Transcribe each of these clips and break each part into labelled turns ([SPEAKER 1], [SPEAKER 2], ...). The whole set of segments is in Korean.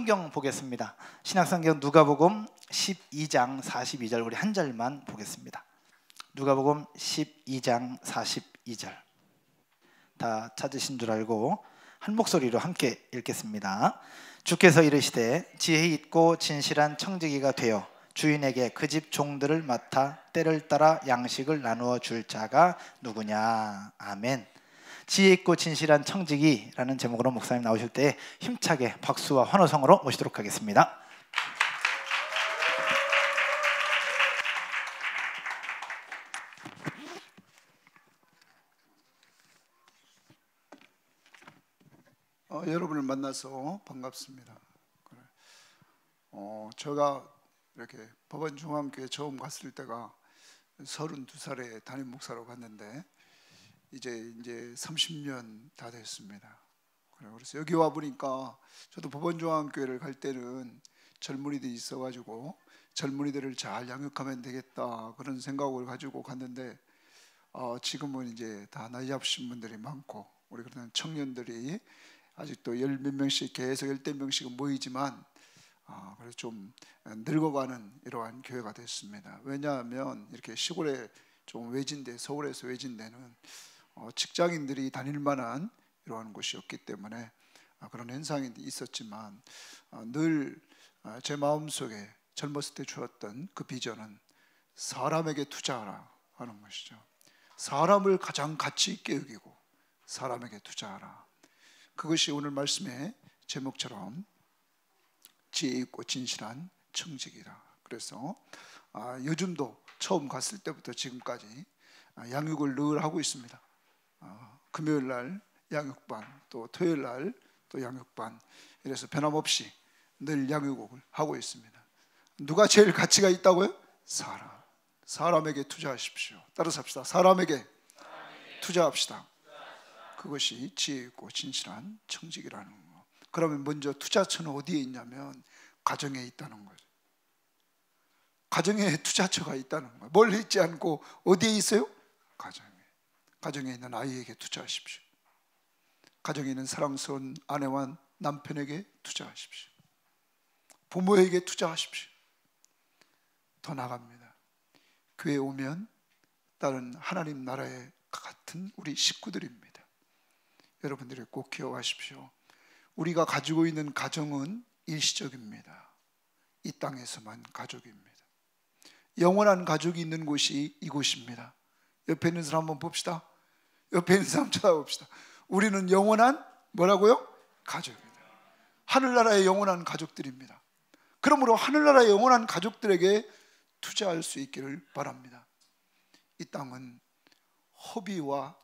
[SPEAKER 1] 성경 보겠습니다. 신약성경 누가복음 12장 42절, 우리 한 절만 보겠습니다. 누가복음 12장 42절. 다 찾으신 줄 알고 한 목소리로 함께 읽겠습니다. 주께서 이르시되 지혜 있고 진실한 청지기가 되어 주인에게 그 집 종들을 맡아 때를 따라 양식을 나누어 줄 자가 누구냐. 아멘. 지혜 있고 진실한 청지기라는 제목으로 목사님 나오실 때 힘차게 박수와 환호성으로 모시도록 하겠습니다.
[SPEAKER 2] 여러분을 만나서 반갑습니다. 제가 이렇게 법원중앙교회 처음 갔을 때가 32살에 담임 목사로 갔는데 이제 30년 다 됐습니다. 그래서 여기 와 보니까 저도 법원중앙교회를 갈 때는 젊은이들이 있어가지고 젊은이들을 잘 양육하면 되겠다 그런 생각을 가지고 갔는데 지금은 이제 다 나이 잡으신 분들이 많고 우리 그런 청년들이 아직도 열 몇 명씩 계속 열댓 명씩은 모이지만 그래서 좀 늙어가는 이러한 교회가 됐습니다. 왜냐하면 이렇게 시골에 좀 외진데, 서울에서 외진데는 직장인들이 다닐 만한 이러한 곳이었기 때문에 그런 현상이 있었지만 늘 제 마음속에 젊었을 때 주었던 그 비전은 사람에게 투자하라 하는 것이죠. 사람을 가장 가치 있게 여기고 사람에게 투자하라. 그것이 오늘 말씀의 제목처럼 지혜 있고 진실한 청지기라. 그래서 요즘도 처음 갔을 때부터 지금까지 양육을 늘 하고 있습니다. 금요일 날 양육반, 또 토요일 날 또 양육반, 이래서 변함없이 늘 양육을 하고 있습니다. 누가 제일 가치가 있다고요? 사람에게 투자하십시오. 따라서 합시다. 사람에게 투자합시다. 그것이 지혜 있고 진실한 청지기라는 거. 그러면 먼저 투자처는 어디에 있냐면 가정에 있다는 거죠. 가정에 투자처가 있다는 거예요. 멀리 있지 않고 어디에 있어요? 가정에 있는 아이에게 투자하십시오. 가정에 있는 사랑스러운 아내와 남편에게 투자하십시오. 부모에게 투자하십시오. 더 나갑니다. 교회에 오면 다른 하나님 나라의 같은 우리 식구들입니다. 여러분들이 꼭 기억하십시오. 우리가 가지고 있는 가정은 일시적입니다. 이 땅에서만 가족입니다. 영원한 가족이 있는 곳이 이곳입니다. 옆에 있는 사람 한번 봅시다. 옆에 있는 사람 쳐다봅시다. 우리는 영원한 뭐라고요? 가족입니다. 하늘나라의 영원한 가족들입니다. 그러므로 하늘나라의 영원한 가족들에게 투자할 수 있기를 바랍니다. 이 땅은 허비와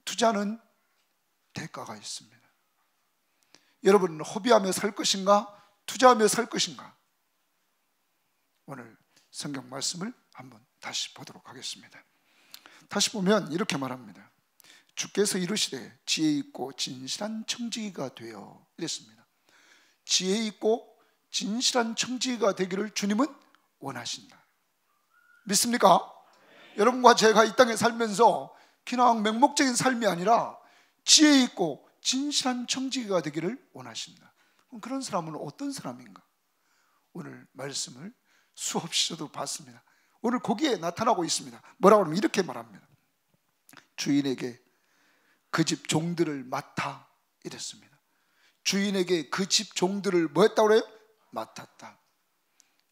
[SPEAKER 2] 투자는 대가가 있습니다. 여러분은 허비하며 살 것인가? 투자하며 살 것인가? 오늘 성경 말씀을 한번 다시 보도록 하겠습니다. 다시 보면 이렇게 말합니다. 주께서 이르시되 지혜 있고 진실한 청지기가 되어 이랬습니다. 지혜 있고 진실한 청지기가 되기를 주님은 원하신다. 믿습니까? 여러분과 제가 이 땅에 살면서 그냥 맹목적인 삶이 아니라 지혜 있고 진실한 청지기가 되기를 원하신다. 그럼 그런 사람은 어떤 사람인가? 오늘 말씀을 수없이 저도 봤습니다. 오늘 거기에 나타나고 있습니다. 뭐라고 하면 이렇게 말합니다. 주인에게 그 집 종들을 맡아 이랬습니다. 주인에게 그 집 종들을 뭐 했다고 그래요? 맡았다.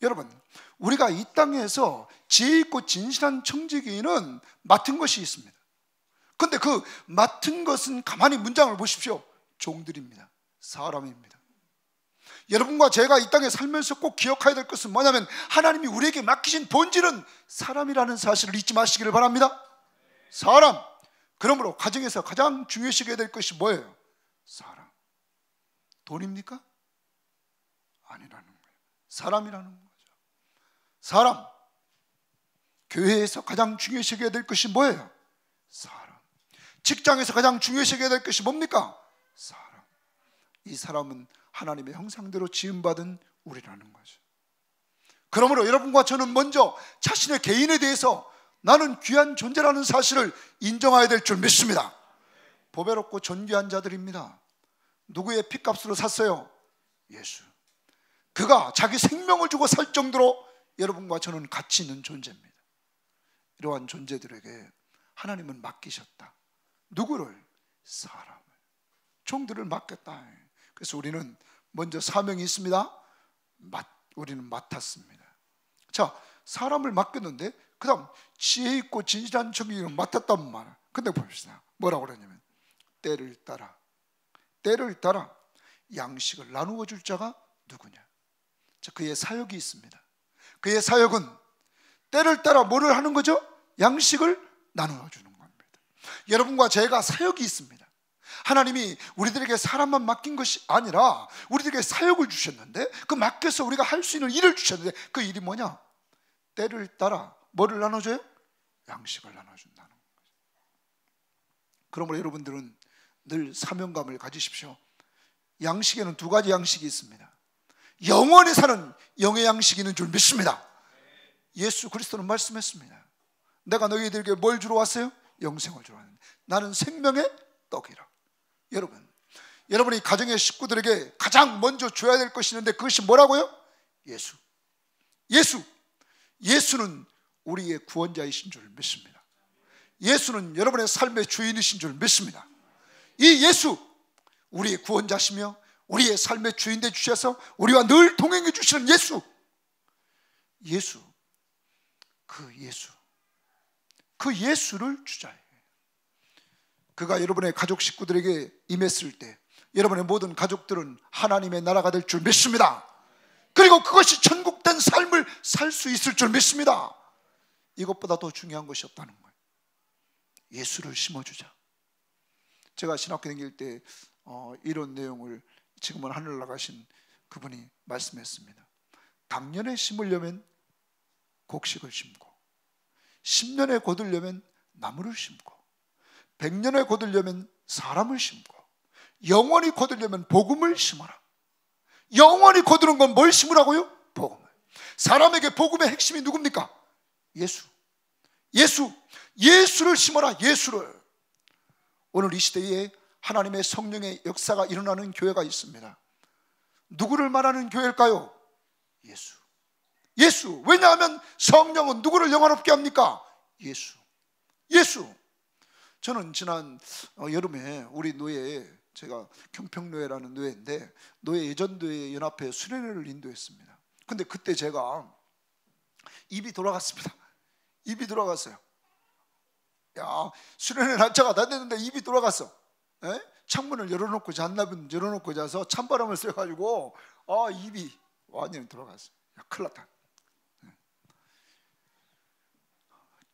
[SPEAKER 2] 여러분, 우리가 이 땅에서 지혜 있고 진실한 청지기는 맡은 것이 있습니다. 그런데 그 맡은 것은 가만히 문장을 보십시오. 종들입니다. 사람입니다. 여러분과 제가 이 땅에 살면서 꼭 기억해야 될 것은 뭐냐면 하나님이 우리에게 맡기신 본질은 사람이라는 사실을 잊지 마시기를 바랍니다. 사람. 그러므로 가정에서 가장 중요시해야 될 것이 뭐예요? 사람. 돈입니까? 아니라는 거예요. 사람이라는 거죠. 사람. 교회에서 가장 중요시해야 될 것이 뭐예요? 사람. 직장에서 가장 중요시해야 될 것이 뭡니까? 사람. 이 사람은 하나님의 형상대로 지음받은 우리라는 거죠. 그러므로 여러분과 저는 먼저 자신의 개인에 대해서 나는 귀한 존재라는 사실을 인정해야 될 줄 믿습니다. 보배롭고 존귀한 자들입니다. 누구의 핏값으로 샀어요? 예수. 그가 자기 생명을 주고 살 정도로 여러분과 저는 가치 있는 존재입니다. 이러한 존재들에게 하나님은 맡기셨다. 누구를? 사람을. 종들을 맡겼다. 그래서 우리는 먼저 사명이 있습니다. 우리는 맡았습니다. 자, 사람을 맡겼는데 그 다음 지혜 있고 진실한 청지기를 맡았단 말이야. 근데 봅시다. 뭐라고 그러냐면 때를 따라 양식을 나누어 줄 자가 누구냐. 자, 그의 사역이 있습니다. 그의 사역은 때를 따라 뭐를 하는 거죠? 양식을 나누어 주는 겁니다. 여러분과 제가 사역이 있습니다. 하나님이 우리들에게 사람만 맡긴 것이 아니라 우리들에게 사역을 주셨는데 그 맡겨서 우리가 할 수 있는 일을 주셨는데 그 일이 뭐냐? 때를 따라 뭐를 나눠줘요? 양식을 나눠준다는 거죠. 그러므로 여러분들은 늘 사명감을 가지십시오. 양식에는 두 가지 양식이 있습니다. 영원히 사는 영의 양식이 있는 줄 믿습니다. 예수 그리스도는 말씀했습니다. 내가 너희들에게 뭘 주러 왔어요? 영생을 주러 왔는데 나는 생명의 떡이라. 여러분이 가정의 식구들에게 가장 먼저 줘야 될 것이 있는데 그것이 뭐라고요? 예수는 우리의 구원자이신 줄 믿습니다. 예수는 여러분의 삶의 주인이신 줄 믿습니다. 이 예수, 우리의 구원자시며 우리의 삶의 주인 되 주셔서 우리와 늘 동행해 주시는 그 예수를 주자. 그가 여러분의 가족 식구들에게 임했을 때 여러분의 모든 가족들은 하나님의 나라가 될 줄 믿습니다. 그리고 그것이 천국된 삶을 살 수 있을 줄 믿습니다. 이것보다 더 중요한 것이 없다는 거예요. 예수를 심어주자. 제가 신학교 다닐 때 이런 내용을 지금은 하늘 나가신 그분이 말씀했습니다. 당년에 심으려면 곡식을 심고 10년에 거두려면 나무를 심고 100년에 거두려면 사람을 심고 영원히 거두려면 복음을 심어라. 영원히 거두는 건 뭘 심으라고요? 복음을. 사람에게 복음의 핵심이 누굽니까? 예수를 심어라. 예수를. 오늘 이 시대에 하나님의 성령의 역사가 일어나는 교회가 있습니다. 누구를 말하는 교회일까요? 예수. 왜냐하면 성령은 누구를 영화롭게 합니까? 예수. 저는 지난 여름에 우리 노예에, 제가 경평노예라는 노예인데 노예 예전도회 연합회 수련회를 인도했습니다. 근데 그때 제가 입이 돌아갔습니다. 입이 돌아갔어요. 야, 수련회 날짜가 다 됐는데 입이 돌아갔어. 창문을 열어놓고 잔나비는 열어놓고 자서 찬바람을 쐬가지고 입이 완전히 돌아갔어요. 야, 큰일 났다.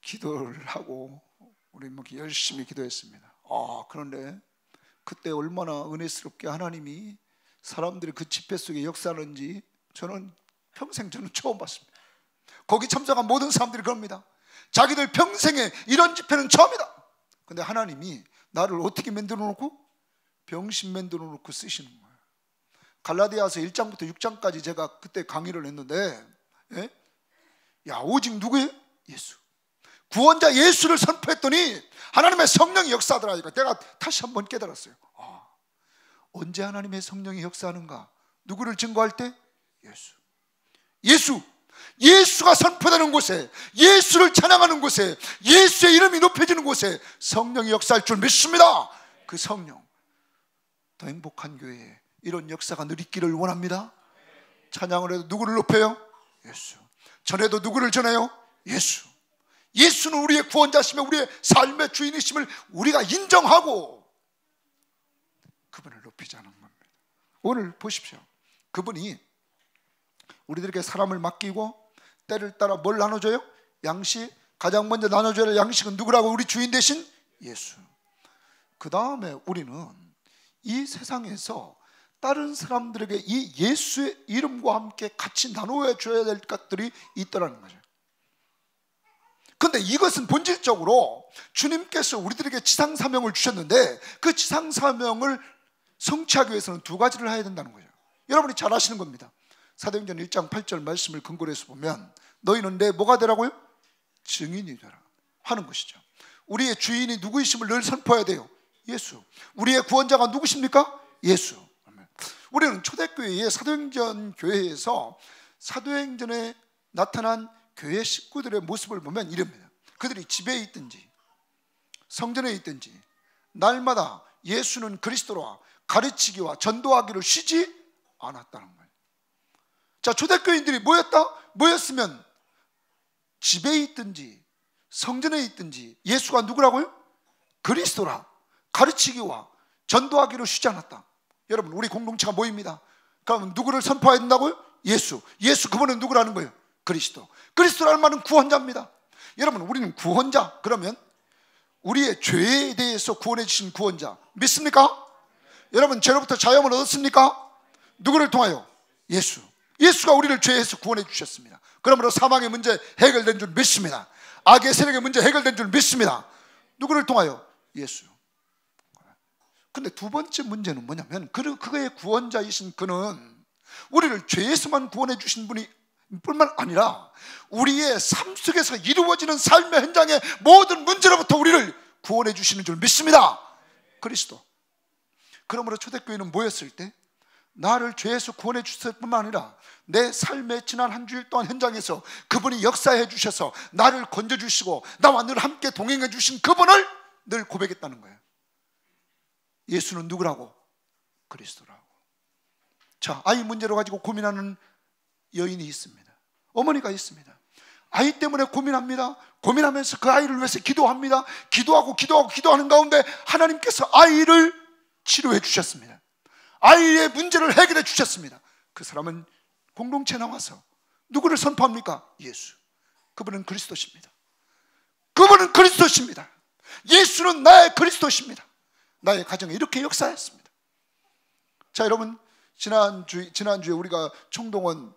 [SPEAKER 2] 기도를 하고 우리 열심히 기도했습니다. 그런데 그때 얼마나 은혜스럽게 하나님이 사람들이 그 집회 속에 역사하는지 저는 평생 처음 봤습니다. 거기 참석한 모든 사람들이 그럽니다. 자기들 평생에 이런 집회는 처음이다. 근데 하나님이 나를 어떻게 만들어 놓고? 병신 만들어 놓고 쓰시는 거예요. 갈라디아서 1장부터 6장까지 제가 그때 강의를 했는데 오직 누구예요? 예수. 구원자 예수를 선포했더니 하나님의 성령이 역사하더라니까 내가 다시 한번 깨달았어요. 언제 하나님의 성령이 역사하는가? 누구를 증거할 때? 예수가 선포되는 곳에, 예수를 찬양하는 곳에, 예수의 이름이 높여지는 곳에 성령이 역사할 줄 믿습니다. 그 성령, 더 행복한 교회에 이런 역사가 늘 있기를 원합니다. 찬양을 해도 누구를 높여요? 예수. 전해도 누구를 전해요? 예수는 우리의 구원자시며 우리의 삶의 주인이심을 우리가 인정하고 그분을 높이자는 겁니다. 오늘 보십시오. 그분이 우리들에게 사람을 맡기고 때를 따라 뭘 나눠줘요? 양식. 가장 먼저 나눠줘야 할 양식은 누구라고? 우리 주인 대신 예수. 그 다음에 우리는 이 세상에서 다른 사람들에게 이 예수의 이름과 함께 같이 나눠 줘야 될 것들이 있다는 거죠. 그런데 이것은 본질적으로 주님께서 우리들에게 지상사명을 주셨는데 그 지상사명을 성취하기 위해서는 두 가지를 해야 된다는 거죠. 여러분이 잘 아시는 겁니다. 사도행전 1장 8절 말씀을 근거로 해서 보면 너희는 내 뭐가 되라고요? 증인이 되라 하는 것이죠. 우리의 주인이 누구이심을 늘 선포해야 돼요. 예수. 우리의 구원자가 누구십니까? 예수. 우리는 초대교회의 사도행전 교회에서 사도행전에 나타난 교회 식구들의 모습을 보면 이럽니다. 그들이 집에 있든지 성전에 있든지 날마다 예수는 그리스도라 가르치기와 전도하기를 쉬지 않았다는 거예요. 자, 초대교인들이 모였으면 집에 있든지 성전에 있든지 예수가 누구라고요? 그리스도라 가르치기와 전도하기를 쉬지 않았다. 여러분, 우리 공동체가 모입니다. 그럼 누구를 선포해야 된다고요? 예수. 그분은 누구라는 거예요? 그리스도. 그리스도라는 말은 구원자입니다. 여러분, 우리는 구원자. 그러면 우리의 죄에 대해서 구원해 주신 구원자 믿습니까? 여러분, 죄로부터 자유함을 얻었습니까? 누구를 통하여? 예수. 예수가 우리를 죄에서 구원해 주셨습니다. 그러므로 사망의 문제 해결된 줄 믿습니다. 악의 세력의 문제 해결된 줄 믿습니다. 누구를 통하여? 예수. 근데 두 번째 문제는 뭐냐면 그의 구원자이신 그는 우리를 죄에서만 구원해 주신 분이 뿐만 아니라 우리의 삶 속에서 이루어지는 삶의 현장의 모든 문제로부터 우리를 구원해 주시는 줄 믿습니다. 그리스도. 그러므로 초대교회는 모였을 때 나를 죄에서 구원해 주실 뿐만 아니라 내 삶의 지난 한 주일 동안 현장에서 그분이 역사해 주셔서 나를 건져주시고 나와 늘 함께 동행해 주신 그분을 늘 고백했다는 거예요. 예수는 누구라고? 그리스도라고. 자, 아이 문제로 가지고 고민하는 여인이 있습니다. 어머니가 있습니다. 아이 때문에 고민합니다. 고민하면서 그 아이를 위해서 기도합니다. 기도하는 가운데 하나님께서 아이를 치료해 주셨습니다. 아이의 문제를 해결해 주셨습니다. 그 사람은 공동체에 나와서 누구를 선포합니까? 예수. 그분은 그리스도십니다. 그분은 그리스도십니다. 예수는 나의 그리스도십니다. 나의 가정에 이렇게 역사했습니다. 자, 여러분, 지난주에 우리가 총동원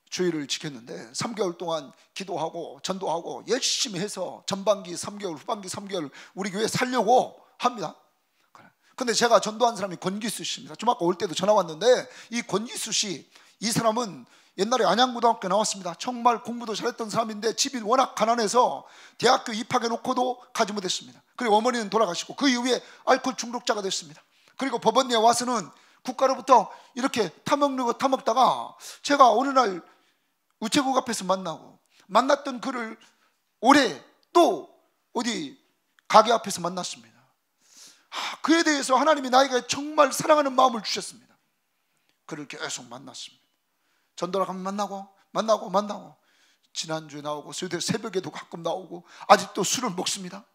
[SPEAKER 2] 주일을 지켰는데 3개월 동안 기도하고 전도하고 열심히 해서 전반기 3개월, 후반기 3개월 우리 교회 살려고 합니다. 근데 제가 전도한 사람이 권기수 씨입니다. 좀 아까 올 때도 전화 왔는데 이 권기수 씨, 이 사람은 옛날에 안양고등학교 나왔습니다. 정말 공부도 잘했던 사람인데 집이 워낙 가난해서 대학교 입학해 놓고도 가지 못했습니다. 그리고 어머니는 돌아가시고 그 이후에 알코올 중독자가 됐습니다. 그리고 법원에 와서는 국가로부터 이렇게 타먹다가 제가 어느 날 우체국 앞에서 만났던 그를 올해 또 어디 가게 앞에서 만났습니다. 그에 대해서 하나님이 나에게 정말 사랑하는 마음을 주셨습니다. 그를 계속 만났습니다. 전도를 가면 만나고 지난주에 나오고 새벽에도 가끔 나오고 아직도 술을 먹습니다.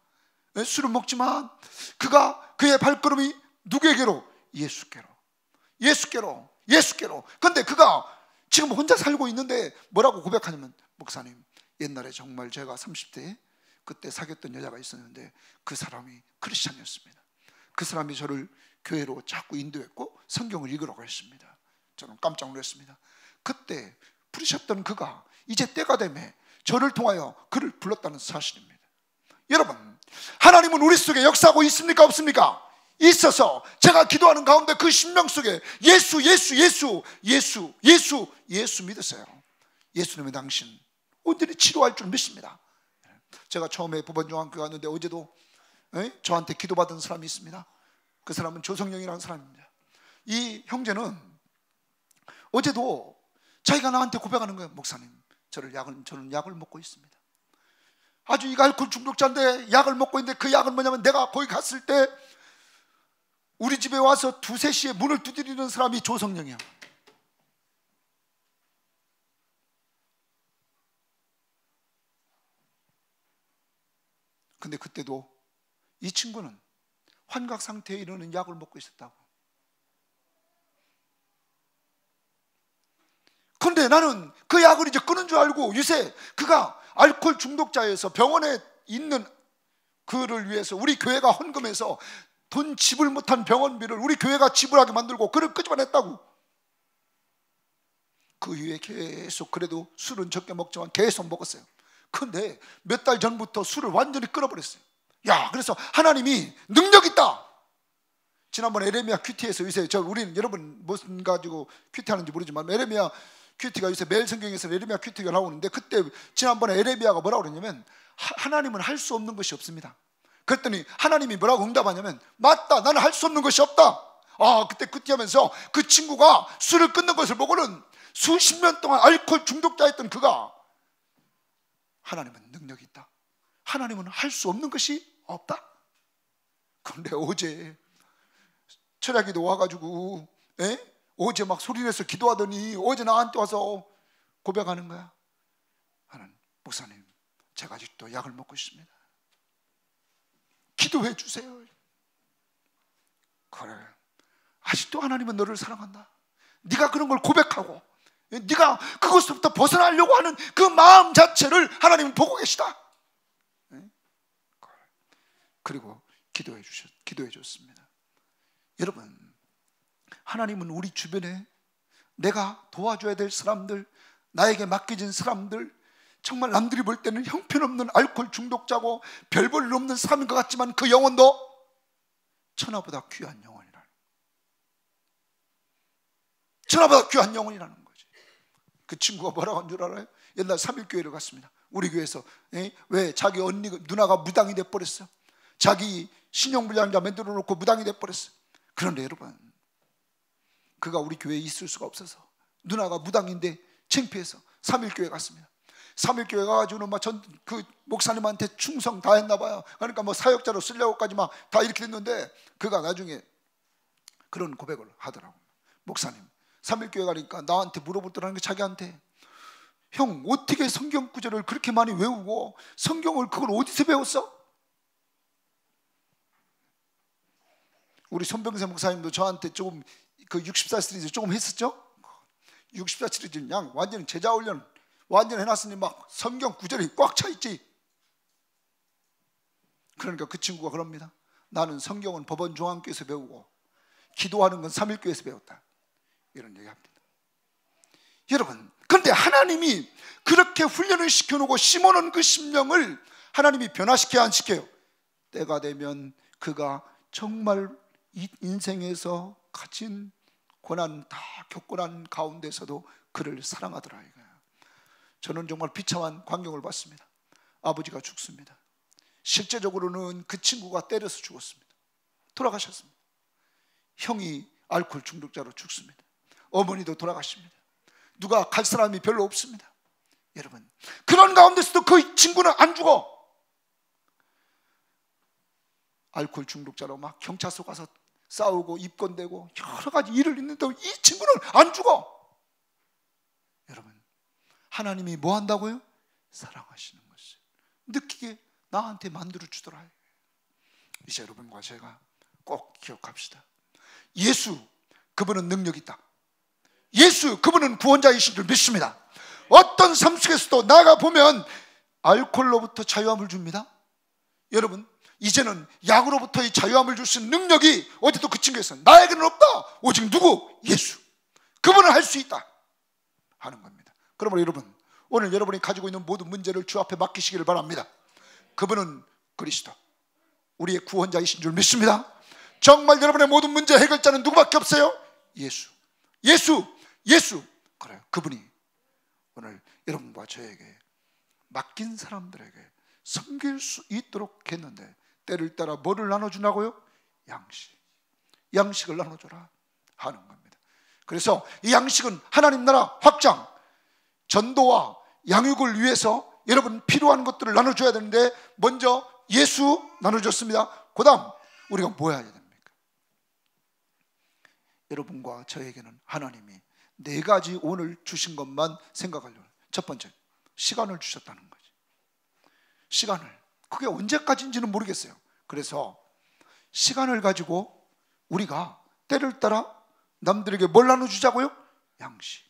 [SPEAKER 2] 술을 먹지만 그의 발걸음이 누구에게로? 예수께로. 그런데 그가 지금 혼자 살고 있는데 뭐라고 고백하냐면, 목사님, 옛날에 정말 제가 30대에 그때 사귀었던 여자가 있었는데 그 사람이 크리스찬이었습니다. 그 사람이 저를 교회로 자꾸 인도했고 성경을 읽으라고 했습니다. 저는 깜짝 놀랐습니다. 그때 부르셨던 그가 이제 때가 되매 저를 통하여 그를 불렀다는 사실입니다. 여러분, 하나님은 우리 속에 역사하고 있습니까? 없습니까? 있어서 제가 기도하는 가운데 그 심령 속에 예수 믿으세요. 예수님의 당신 온전히 치료할 줄 믿습니다. 제가 처음에 법원중앙교회 갔는데 어제도 저한테 기도받은 사람이 있습니다. 그 사람은 조성영이라는 사람입니다. 이 형제는 어제도 자기가 나한테 고백하는 거예요. 목사님, 저는 약을 먹고 있습니다. 아주 이 알코올 중독자인데 약을 먹고 있는데 그 약은 뭐냐면, 내가 거기 갔을 때 우리 집에 와서 2, 3시에 문을 두드리는 사람이 조성영이야. 근데 그때도 이 친구는 환각 상태에 이르는 약을 먹고 있었다고. 그런데 나는 그 약을 이제 끊은 줄 알고, 요새 그가 알코올 중독자여서 병원에 있는 그를 위해서 우리 교회가 헌금해서 돈 지불 못한 병원비를 우리 교회가 지불하게 만들고 그를 끄집어냈다고. 그 이후에 계속, 그래도 술은 적게 먹지만 계속 먹었어요. 근데 몇 달 전부터 술을 완전히 끊어버렸어요. 그래서 하나님이 능력 있다. 지난번 에레미야 큐티에서, 요새 우리는 여러분 무슨 가지고 큐티 하는지 모르지만 에레미야 큐티가 요새 매일 성경에서 에레미야 큐티가 나오는데, 그때 지난번에 에레미야가 뭐라고 그랬냐면, 하나님은 할 수 없는 것이 없습니다. 그랬더니 하나님이 뭐라고 응답하냐면, 맞다, 나는 할 수 없는 것이 없다. 그때 하면서 그 친구가 술을 끊는 것을 보고는 수십 년 동안 알코올 중독자였던 그가, 하나님은 능력이 있다, 하나님은 할 수 없는 것이 없다. 그런데 어제 철야기도 와가지고 어제 막 소리내서 기도하더니 어제 나한테 와서 고백하는 거야. 하나님, 목사님, 제가 아직도 약을 먹고 있습니다. 기도해 주세요. 그래, 아직도 하나님은 너를 사랑한다. 네가 그런 걸 고백하고 네가 그것부터 벗어나려고 하는 그 마음 자체를 하나님은 보고 계시다. 그리고 기도해 줬습니다. 여러분, 하나님은 우리 주변에 내가 도와줘야 될 사람들, 나에게 맡겨진 사람들, 정말 남들이 볼 때는 형편없는 알코올 중독자고 별 볼 일 없는 사람인 것 같지만 그 영혼도 천하보다 귀한 영혼이라는, 천하보다 귀한 영혼이라는 거지. 그 친구가 뭐라고 한 줄 알아요? 옛날 3.1교회를 갔습니다. 우리 교회에서 왜 자기 누나가 무당이 돼버렸어. 자기 신용불량자 만들어 놓고 무당이 돼버렸어. 그런데 여러분, 그가 우리 교회에 있을 수가 없어서 누나가 무당인데 창피해서 3.1교회 갔습니다. 3.1교회 가가지고는 그 목사님한테 충성 다 했나 봐요. 그러니까 사역자로 쓰려고까지 막 다 이렇게 됐는데, 그가 나중에 그런 고백을 하더라고요. 목사님, 3.1교회 가니까 나한테 물어보더라는 게, 자기한테, 형 어떻게 성경 구절을 그렇게 많이 외우고 성경을 그걸 어디서 배웠어? 우리 손병세 목사님도 저한테 조금 그 64 시리즈 조금 했었죠? 64 시리즈는 그냥 완전히 제자 훈련 완전 해놨으니 막 성경 구절이 꽉 차 있지. 그러니까 그 친구가 그럽니다. 나는 성경은 법원 중앙교에서 배우고 기도하는 건 3.1교에서 배웠다, 이런 얘기합니다. 여러분, 그런데 하나님이 그렇게 훈련을 시켜놓고 심어놓은 그 심령을 하나님이 변화시켜야 안 시켜요? 때가 되면 그가 정말 이 인생에서 가진 고난 다 겪고 난 가운데서도 그를 사랑하더라 이거야. 저는 정말 비참한 광경을 봤습니다. 아버지가 죽습니다. 실제적으로는 그 친구가 때려서 죽었습니다. 돌아가셨습니다. 형이 알코올 중독자로 죽습니다. 어머니도 돌아가십니다. 누가 갈 사람이 별로 없습니다. 여러분, 그런 가운데서도 그 친구는 안 죽어. 알코올 중독자로 막 경찰서 가서 싸우고 입건되고 여러 가지 일을 있는데 이 친구는 안 죽어. 여러분, 하나님이 뭐 한다고요? 사랑하시는 것을 느끼게 나한테 만들어 주더라. 이제 여러분과 제가 꼭 기억합시다. 예수, 그분은 능력이 있다. 예수, 그분은 구원자이신 줄 믿습니다. 어떤 삶 속에서도 나가 보면 알코올로부터 자유함을 줍니다. 여러분, 이제는 약으로부터의 자유함을 줄 수 있는 능력이 어디도 그 친구에서 나에게는 없다. 오직 누구? 예수. 그분은 할 수 있다 하는 겁니다. 그러므로 여러분, 오늘 여러분이 가지고 있는 모든 문제를 주 앞에 맡기시기를 바랍니다. 그분은 그리스도, 우리의 구원자이신 줄 믿습니다. 정말 여러분의 모든 문제 해결자는 누구밖에 없어요? 예수. 예수. 예수. 그래요. 그분이 오늘 여러분과 저에게 맡긴 사람들에게 섬길 수 있도록 했는데, 때를 따라 뭐를 나눠주냐고요? 양식. 양식을 나눠줘라 하는 겁니다. 그래서 이 양식은 하나님 나라 확장, 전도와 양육을 위해서 여러분 필요한 것들을 나눠줘야 되는데, 먼저 예수 나눠줬습니다. 그 다음 우리가 뭐 해야 됩니까? 여러분과 저에게는 하나님이 네 가지 오늘 주신 것만 생각하려고. 첫 번째, 시간을 주셨다는 거지. 시간을, 그게 언제까지인지는 모르겠어요. 그래서 시간을 가지고 우리가 때를 따라 남들에게 뭘 나눠주자고요? 양식.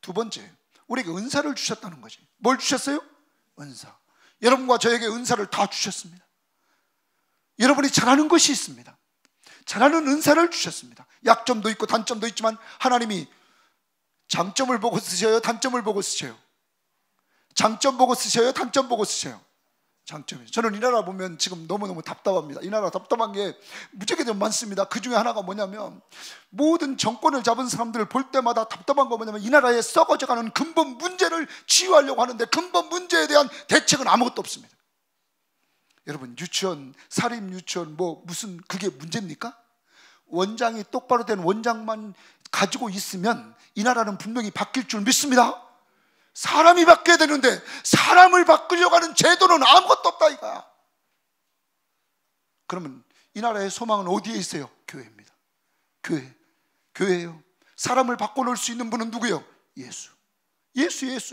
[SPEAKER 2] 두 번째, 우리에게 은사를 주셨다는 거지. 뭘 주셨어요? 은사. 여러분과 저에게 은사를 다 주셨습니다. 여러분이 잘하는 것이 있습니다. 잘하는 은사를 주셨습니다. 약점도 있고 단점도 있지만 하나님이 장점을 보고 쓰셔요? 단점을 보고 쓰셔요? 장점 보고 쓰셔요? 단점 보고 쓰셔요? 장점이죠. 저는 이 나라 보면 지금 너무너무 답답합니다. 이 나라 답답한 게 무지하게 좀 많습니다. 그 중에 하나가 뭐냐면, 모든 정권을 잡은 사람들을 볼 때마다 답답한 거 뭐냐면, 이 나라에 썩어져가는 근본 문제를 치유하려고 하는데 근본 문제에 대한 대책은 아무것도 없습니다. 여러분, 유치원, 사립 유치원 뭐 무슨 그게 문제입니까? 원장이 똑바로 된 원장만 가지고 있으면 이 나라는 분명히 바뀔 줄 믿습니다. 사람이 바뀌어야 되는데 사람을 바꾸려고 하는 제도는 아무것도 없다 이거야. 그러면 이 나라의 소망은 어디에 있어요? 교회입니다. 교회예요. 사람을 바꿔놓을 수 있는 분은 누구예요? 예수.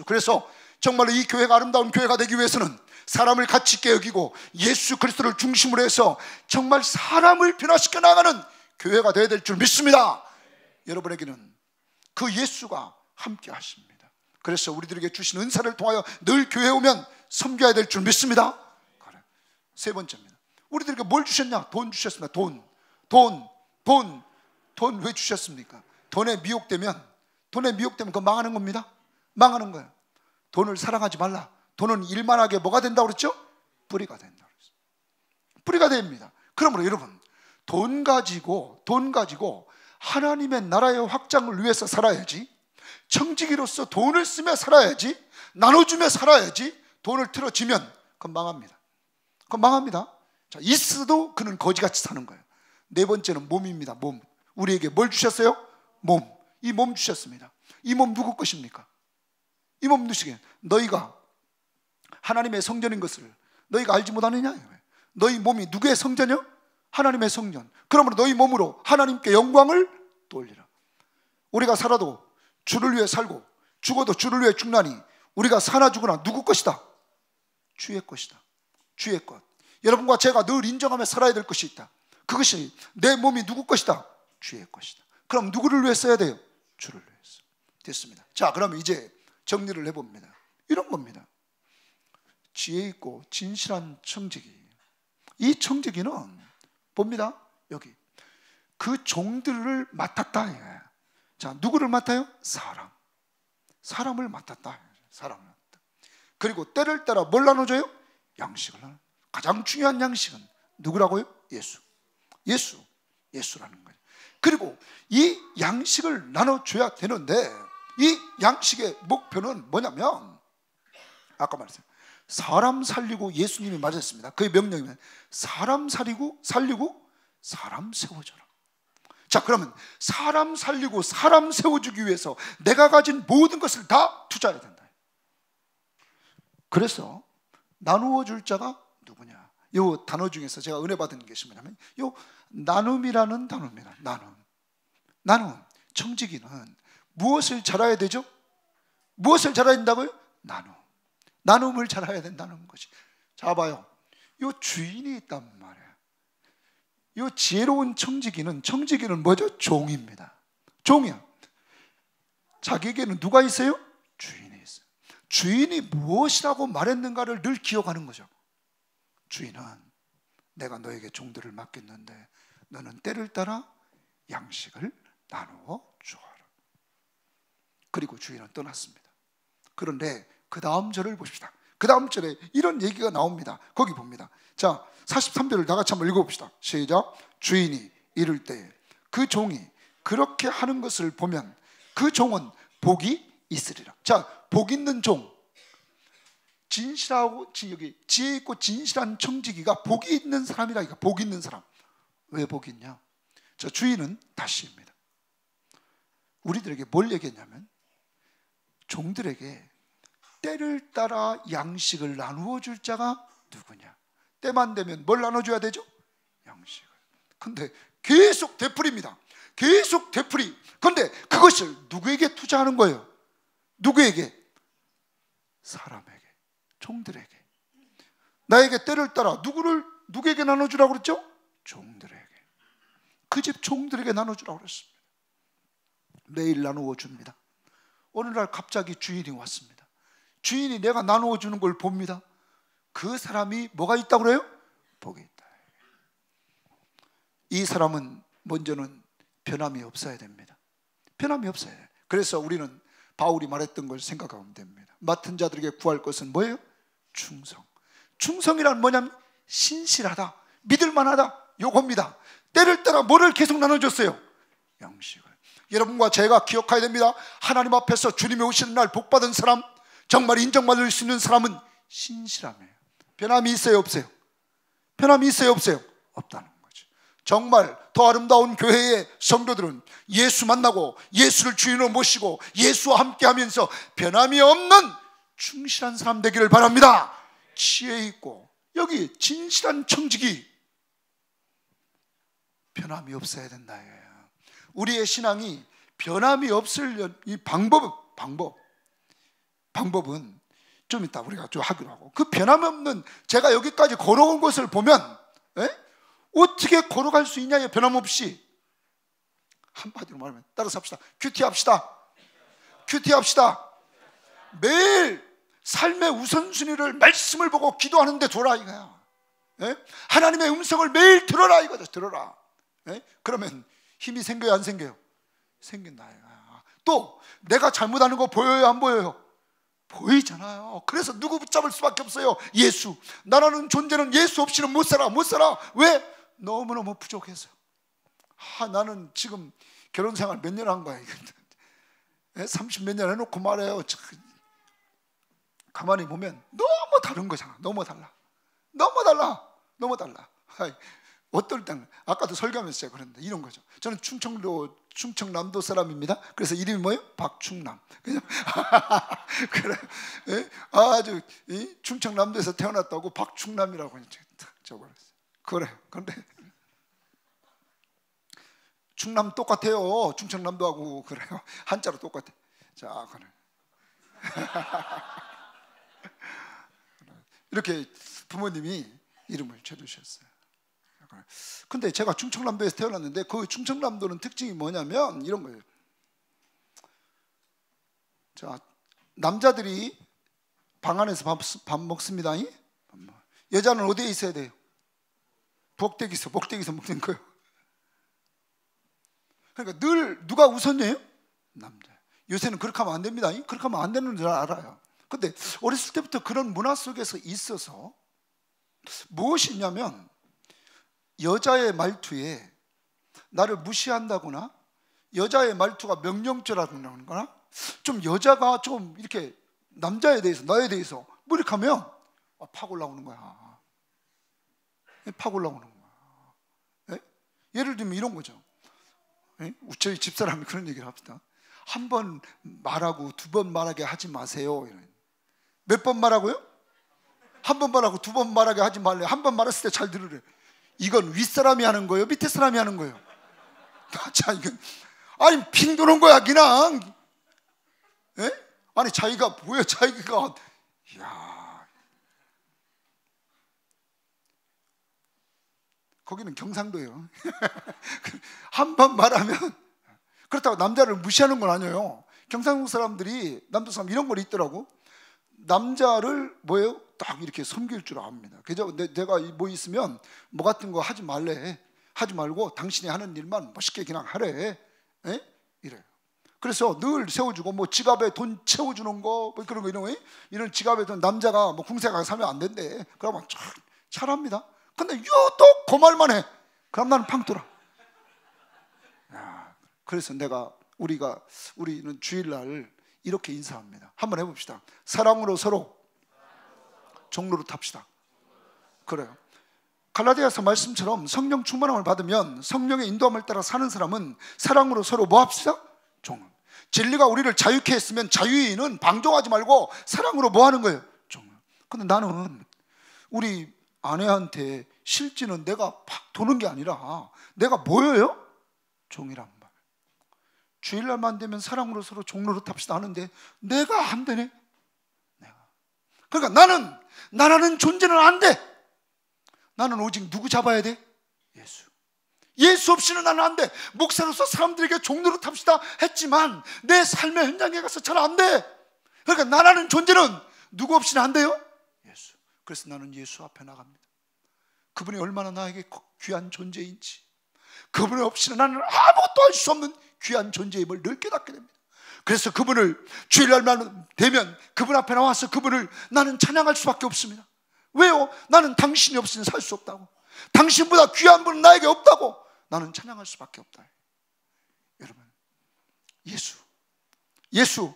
[SPEAKER 2] 그래서 정말로 이 교회가 아름다운 교회가 되기 위해서는 사람을 가치 있게 여기고 예수 그리스도를 중심으로 해서 정말 사람을 변화시켜 나가는 교회가 되어야 될 줄 믿습니다. 여러분에게는 그 예수가 함께 하십니다. 그래서 우리들에게 주신 은사를 통하여 늘 교회에 오면 섬겨야 될 줄 믿습니다. 세 번째입니다. 우리들에게 뭘 주셨냐? 돈 주셨습니다. 돈 왜 주셨습니까? 돈에 미혹되면 그거 망하는 겁니다. 망하는 거예요. 돈을 사랑하지 말라. 돈은 일만하게 뭐가 된다고 그랬죠? 뿌리가 된다고 그랬어요. 뿌리가 됩니다. 그러므로 여러분, 돈 가지고 하나님의 나라의 확장을 위해서 살아야지, 청지기로서 돈을 쓰며 살아야지, 나눠주며 살아야지, 돈을 틀어지면 그건 망합니다. 자, 있어도 그는 거지같이 사는 거예요. 네 번째는 몸입니다. 몸. 우리에게 뭘 주셨어요? 몸. 이 몸 주셨습니다. 이 몸 누구 것입니까? 이 몸 누구시게? 너희가 하나님의 성전인 것을 너희가 알지 못하느냐? 너희 몸이 누구의 성전이요? 하나님의 성전. 그러므로 너희 몸으로 하나님께 영광을 돌리라. 우리가 살아도 주를 위해 살고 죽어도 주를 위해 죽나니 우리가 사나 죽으나 누구 것이다? 주의 것이다. 주의 것. 여러분과 제가 늘 인정하며 살아야 될 것이 있다. 그것이 내 몸이 누구 것이다? 주의 것이다. 그럼 누구를 위해 써야 돼요? 주를 위해서. 됐습니다. 자, 그럼 이제 정리를 해봅니다. 이런 겁니다. 지혜 있고 진실한 청지기. 이 청지기는 봅니다. 여기 그 종들을 맡았다. 자, 누구를 맡아요? 사람을 맡았다. 사람을 맡았다. 그리고 때를 따라 뭘 나눠줘요? 양식을 나눠. 가장 중요한 양식은 누구라고요? 예수라는 거예요. 그리고 이 양식을 나눠줘야 되는데 이 양식의 목표는 뭐냐면 아까 말했어요. 사람 살리고, 예수님이 말했습니다. 그의 명령이면 사람 살리고 사람 세워줘라. 자, 그러면 사람 살리고 사람 세워주기 위해서 내가 가진 모든 것을 다 투자해야 된다. 그래서 나누어 줄 자가 누구냐? 이 단어 중에서 제가 은혜 받은 것이 뭐냐면 이 나눔이라는 단어입니다. 나눔. 청지기는 무엇을 잘해야 되죠? 무엇을 잘해야 된다고요? 나눔을 잘해야 된다는 것이. 자, 봐요. 이 주인이 있단 말이에요. 이 지혜로운 청지기는 뭐죠? 종입니다. 종이야. 자기에게는 누가 있어요? 주인이 있어요. 주인이 무엇이라고 말했는가를 늘 기억하는 거죠. 주인은 내가 너에게 종들을 맡겼는데 너는 때를 따라 양식을 나누어 주어라. 그리고 주인은 떠났습니다. 그런데 그 다음 절을 보십시다. 그 다음 절에 이런 얘기가 나옵니다. 거기 봅니다. 자, 43절을 다 같이 한번 읽어봅시다. 시작. 주인이 이를 때 그 종이 그렇게 하는 것을 보면 그 종은 복이 있으리라. 자, 복 있는 종, 진실하고 여기 지혜 있고 진실한 청지기가 복이 있는 사람이라. 이거 복이 있는 사람. 왜 복이 있냐? 저 주인은 다시입니다. 우리들에게 뭘 얘기했냐면 종들에게 때를 따라 양식을 나누어 줄 자가 누구냐? 때만 되면 뭘 나눠줘야 되죠? 양식을. 근데 계속 되풀이입니다. 계속 되풀이. 근데 그것을 누구에게 투자하는 거예요? 누구에게? 사람에게, 종들에게. 나에게 때를 따라 누구에게 나눠주라고 그랬죠? 종들에게. 그 집 종들에게 나눠주라고 그랬습니다. 매일 나누어 줍니다. 어느 날 갑자기 주인이 왔습니다. 주인이 내가 나누어 주는 걸 봅니다. 그 사람이 뭐가 있다고 그래요? 복이 있다. 이 사람은 먼저는 변함이 없어야 됩니다. 변함이 없어야 돼요. 그래서 우리는 바울이 말했던 걸 생각하면 됩니다. 맡은 자들에게 구할 것은 뭐예요? 충성. 충성이란 뭐냐면 신실하다, 믿을만하다, 요겁니다. 때를 따라 뭐를 계속 나눠줬어요? 양식을. 여러분과 제가 기억해야 됩니다. 하나님 앞에서 주님이 오시는 날 복받은 사람, 정말 인정받을 수 있는 사람은 신실함이에요. 변함이 있어요, 없어요? 변함이 있어요, 없어요? 없다는 거죠. 정말 더 아름다운 교회의 성도들은 예수 만나고 예수를 주인으로 모시고 예수와 함께하면서 변함이 없는 충실한 사람 되기를 바랍니다. 지혜 있고 여기 진실한 청지기, 변함이 없어야 된다. 우리의 신앙이 변함이 없을 이 방법은 좀 이따 우리가 좀 하기로 하고, 그 변함 없는, 제가 여기까지 걸어온 것을 보면 어떻게 걸어갈 수 있냐, 변함없이. 한마디로 말하면 따라서 합시다. 큐티합시다. 큐티합시다. 매일 삶의 우선순위를 말씀을 보고 기도하는데 둬라 이거야. 하나님의 음성을 매일 들어라 이거죠. 들어라. 그러면 힘이 생겨요, 안 생겨요? 생긴다. 또 내가 잘못하는 거 보여요, 안 보여요? 보이잖아요. 그래서 누구 붙잡을 수밖에 없어요? 예수. 나라는 존재는 예수 없이는 못 살아. 못 살아. 왜? 너무너무 부족해서. 나는 지금 결혼 생활 몇 년 한 거야. 30몇 년 해놓고 말해요. 가만히 보면 너무 다른 거잖아. 너무 달라. 너무 달라. 너무 달라. 어떨 때는 아까도 설교하면서 제가 그랬는데 이런 거죠. 저는 충청남도 사람입니다. 그래서 이름이 뭐예요? 박충남. 그냥 그래. 아주 충청남도에서 태어났다고 박충남이라고 적어놨어요. 그래. 그런데 충남 똑같아요. 충청남도하고 그래요. 한자로 똑같아. 자, 그래. 이렇게 부모님이 이름을 쳐주셨어요. 근데 제가 충청남도에서 태어났는데 그 충청남도는 특징이 뭐냐면 이런 거예요. 자, 남자들이 방 안에서 밥 먹습니다. 여자는 어디에 있어야 돼요? 복대기서 먹는 거예요. 그러니까 늘 누가 우선이에요? 남자. 요새는 그렇게 하면 안 됩니다. 그렇게 하면 안 되는 줄 알아요. 근데 어렸을 때부터 그런 문화 속에서 있어서 무엇이 있냐면, 여자의 말투에 나를 무시한다거나 여자의 말투가 명령조라거나 좀 여자가 좀 이렇게 남자에 대해서, 나에 대해서 뭐 이렇게 하면 팍 올라오는 거야. 팍 올라오는 거야. 예를 들면 이런 거죠. 저희 집사람이 그런 얘기를 합니다. 한 번 말하고 두 번 말하게 하지 마세요. 몇 번 말하고요? 한 번 말하고 두 번 말하게 하지 말래. 한 번 말했을 때 잘 들으래. 이건 윗사람이 하는 거예요? 밑에 사람이 하는 거예요? 자, 이건 아니 핑 도는 거야 그냥. 아니 자기가 뭐야, 자기가. 이야, 거기는 경상도예요. 한 번 말하면, 그렇다고 남자를 무시하는 건 아니에요. 경상도 사람들이, 남도 사람 이런 걸 있더라고. 남자를 뭐예요? 딱 이렇게 섬길 줄 압니다. 그래서 내가 뭐 있으면 뭐 같은 거 하지 말래. 하지 말고 당신이 하는 일만 멋있게 그냥 하래. 이래요. 그래서 늘 세워주고, 뭐 지갑에 돈 채워주는 거, 뭐 그런 거, 이런 지갑에 돈, 남자가 뭐 궁세 가서 사면 안 된대. 그러면 잘합니다. 근데 유독 그 말만 해. 그럼 나는 팡 돌아. 그래서 우리는 주일날 이렇게 인사합니다. 한번 해봅시다. 사랑으로 서로 종로로 탑시다. 그래요. 갈라디아서 말씀처럼 성령 충만함을 받으면, 성령의 인도함을 따라 사는 사람은 사랑으로 서로 뭐 합시다? 종. 진리가 우리를 자유케 했으면 자유인은 방종하지 말고 사랑으로 뭐 하는 거예요? 종. 근데 나는 우리 아내한테 실제는 내가 팍 도는 게 아니라 내가 뭐예요? 종이란 말. 주일날만 되면 사랑으로 서로 종로로 탑시다 하는데 내가 안 되네. 그러니까 나라는 존재는 안 돼. 나는 오직 누구 잡아야 돼? 예수. 예수 없이는 나는 안 돼. 목사로서 사람들에게 종로로 탑시다 했지만 내 삶의 현장에 가서 잘 안 돼. 그러니까 나라는 존재는 누구 없이는 안 돼요? 예수. 그래서 나는 예수 앞에 나갑니다. 그분이 얼마나 나에게 귀한 존재인지, 그분 없이는 나는 아무것도 할 수 없는 귀한 존재임을 늘 깨닫게 됩니다. 그래서 그분을 주일날만 되면 그분 앞에 나와서 그분을 나는 찬양할 수밖에 없습니다. 왜요? 나는 당신이 없이는 살 수 없다고. 당신보다 귀한 분은 나에게 없다고. 나는 찬양할 수밖에 없다. 여러분, 예수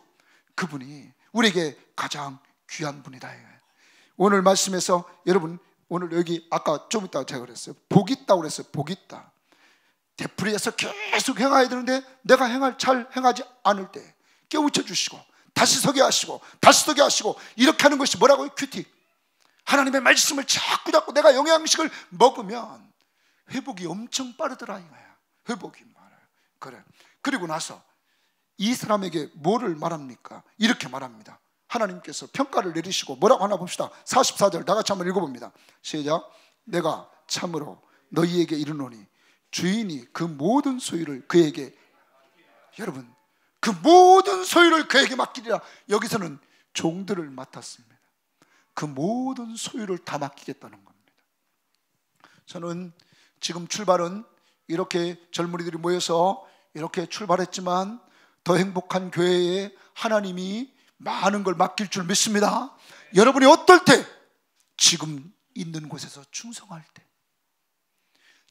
[SPEAKER 2] 그분이 우리에게 가장 귀한 분이다. 오늘 말씀에서 여러분 오늘 여기 아까 좀 이따 제가 그랬어요. 복 있다고 그랬어요. 복 있다. 되풀이해서 계속 행해야 되는데 내가 잘 행하지 않을 때 깨우쳐 주시고 다시 서게 하시고 다시 서게 하시고 이렇게 하는 것이 뭐라고요? 큐티. 하나님의 말씀을 자꾸 내가 영양식을 먹으면 회복이 엄청 빠르더라 이거야. 회복이 많아요. 그래. 그리고 나서 이 사람에게 뭐를 말합니까? 이렇게 말합니다. 하나님께서 평가를 내리시고 뭐라고 하나 봅시다. 44절 다 같이 한번 읽어봅니다. 시작. 내가 참으로 너희에게 이르노니 주인이 그 모든 소유를 그에게, 여러분, 그 모든 소유를 그에게 맡기리라. 여기서는 종들을 맡았습니다. 그 모든 소유를 다 맡기겠다는 겁니다. 저는 지금 출발은 이렇게 젊은이들이 모여서 이렇게 출발했지만 더 행복한 교회에 하나님이 많은 걸 맡길 줄 믿습니다. 여러분이 어떨 때? 지금 있는 곳에서 충성할 때,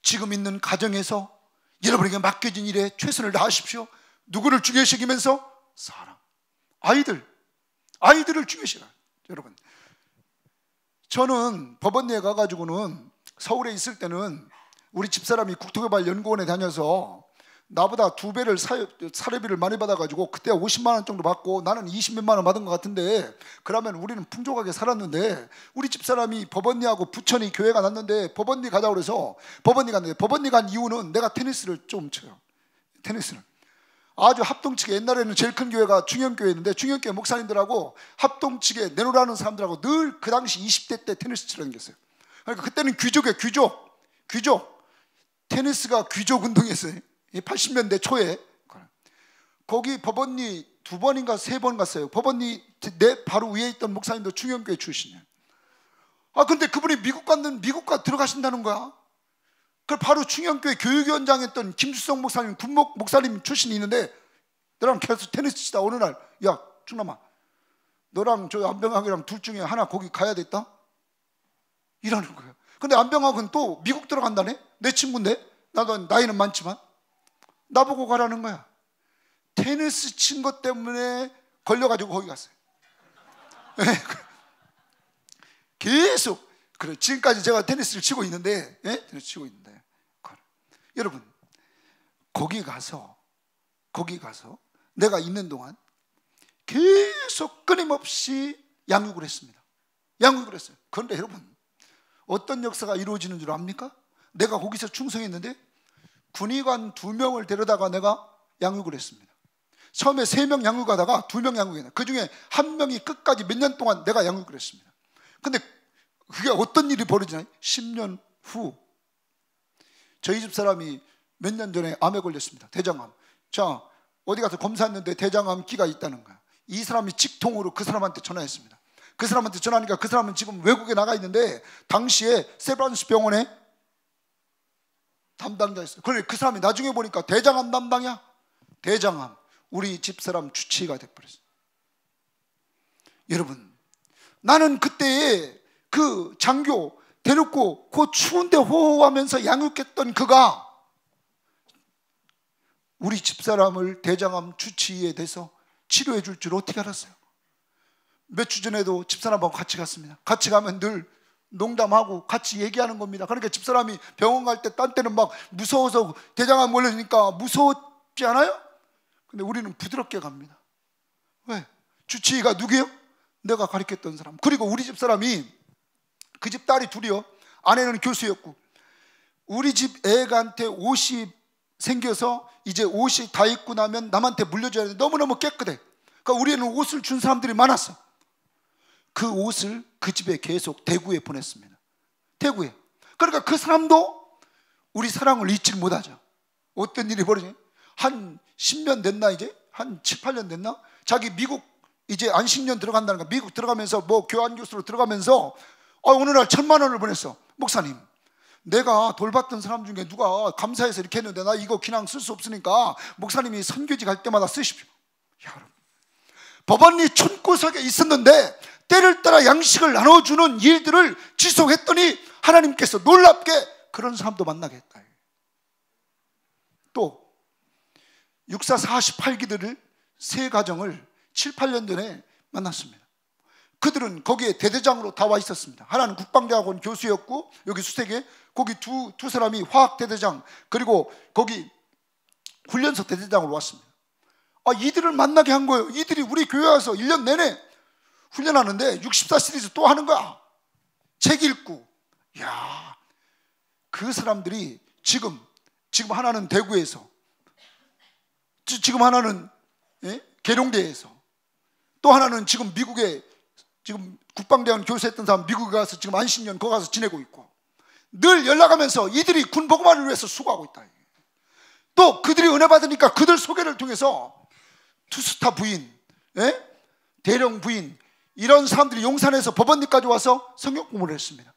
[SPEAKER 2] 지금 있는 가정에서 여러분에게 맡겨진 일에 최선을 다하십시오. 누구를 중요시하면서? 사랑, 아이들을 중요시하라. 여러분, 저는 법원리에 가가지고는 서울에 있을 때는 우리 집사람이 국토개발연구원에 다녀서 나보다 2배를 사례비를 많이 받아가지고 그때 50만 원 정도 받고 나는 20몇만 원 받은 것 같은데, 그러면 우리는 풍족하게 살았는데 우리 집사람이 법원리하고 부천이 교회가 났는데 법원리 가자고 그래서 법원리 갔는데, 법원리 간 이유는 내가 테니스를 좀 쳐요. 테니스를 아주 합동측에, 옛날에는 제일 큰 교회가 중형교회였는데 중형교회 목사님들하고 합동측에 내놓으라는 사람들하고 늘 그 당시 20대 때 테니스 치러 다녔어요. 그러니까 그때는 귀족, 테니스가 귀족 운동이었어요. 80년대 초에. 거기 법원리 2번인가 3번 갔어요. 법원리 내 바로 위에 있던 목사님도 중형교회 출신이에요. 근데 그분이 미국가 들어가신다는 거야. 그 바로 중형교회 교육위원장 했던 김수성 목사님, 군목 목사님 출신이 있는데, 너랑 계속 테니스 치다 어느 날, 야 충남아, 너랑 저 안병학이랑 둘 중에 하나 거기 가야 됐다? 이러는 거예요. 근데 안병학은 또 미국 들어간다네? 내 친구인데, 나도 나이는 많지만 나보고 가라는 거야. 테니스 친 것 때문에 걸려가지고 거기 갔어요. 계속. 그래, 지금까지 제가 테니스를 치고 있는데, 테니스 치고 있는데, 여러분, 거기 가서 내가 있는 동안 계속 끊임없이 양육을 했습니다. 양육을 했어요. 그런데 여러분, 어떤 역사가 이루어지는 줄 압니까? 내가 거기서 충성했는데 군의관 2명을 데려다가 내가 양육을 했습니다. 처음에 3명 양육하다가 2명 양육했어요. 그 중에 1명이 끝까지 몇 년 동안 내가 양육을 했습니다. 근데 그게 어떤 일이 벌어지나요? 10년 후 저희 집 사람이 몇 년 전에 암에 걸렸습니다. 대장암. 자, 어디 가서 검사했는데 대장암 기가 있다는 거야. 이 사람이 직통으로 그 사람한테 전화했습니다. 그 사람한테 전화하니까 그 사람은 지금 외국에 나가 있는데 당시에 세브란스 병원에 담당자였어요. 그런데 그 사람이 나중에 보니까 대장암 담당이야. 대장암. 우리 집사람 주치의가 돼버렸어요. 여러분, 나는 그때에 그 장교 대놓고 그 추운데 호호하면서 양육했던 그가 우리 집사람을 대장암 주치의에 대해서 치료해 줄 줄 어떻게 알았어요? 몇 주 전에도 집사람하고 같이 갔습니다. 같이 가면 늘 농담하고 같이 얘기하는 겁니다. 그러니까 집사람이 병원 갈 때 딴 때는 막 무서워서 대장암 걸리니까 무서웠지 않아요? 근데 우리는 부드럽게 갑니다. 왜? 주치의가 누구예요? 내가 가르쳤던 사람. 그리고 우리 집사람이, 그 집 딸이 둘이요. 아내는 교수였고, 우리 집 애한테 옷이 생겨서 이제 옷이 다 입고 나면 남한테 물려줘야 되는데 너무너무 깨끗해. 그러니까 우리는 옷을 준 사람들이 많았어. 그 옷을 그 집에 계속 대구에 보냈습니다. 대구에. 그러니까 그 사람도 우리 사랑을 잊지 못하죠. 어떤 일이 벌어지냐? 한 10년 됐나, 이제? 한 7, 8년 됐나? 자기 미국 이제 안식년 들어간다는 거야. 미국 들어가면서 뭐 교환교수로 들어가면서 어느 날 1,000만 원을 보냈어. 목사님, 내가 돌봤던 사람 중에 누가 감사해서 이렇게 했는데 나 이거 그냥 쓸 수 없으니까 목사님이 선교지 갈 때마다 쓰십시오. 여러분, 법원리 촌구석에 있었는데 때를 따라 양식을 나눠주는 일들을 지속했더니 하나님께서 놀랍게 그런 사람도 만나게 했다. 또 육사 48기들을 세 가정을 7, 8년 전에 만났습니다. 그들은 거기에 대대장으로 다 와 있었습니다. 하나는 국방대학원 교수였고, 여기 수색에 거기 두 사람이 화학대대장, 그리고 거기 훈련소 대대장으로 왔습니다. 이들을 만나게 한 거예요. 이들이 우리 교회 와서 1년 내내 훈련하는데 64 시리즈 또 하는 거야. 책 읽고. 야, 그 사람들이 지금 하나는 대구에서, 지금 하나는 계룡대에서, 또 하나는 지금 미국에, 지금 국방대학원 교수했던 사람 미국에 가서 지금 안식년 거기 가서 지내고 있고, 늘 연락하면서 이들이 군 보고만을 위해서 수고하고 있다. 또 그들이 은혜 받으니까 그들 소개를 통해서 투스타 부인, 대령 부인, 이런 사람들이 용산에서 법원리까지 와서 성경 공부를 했습니다.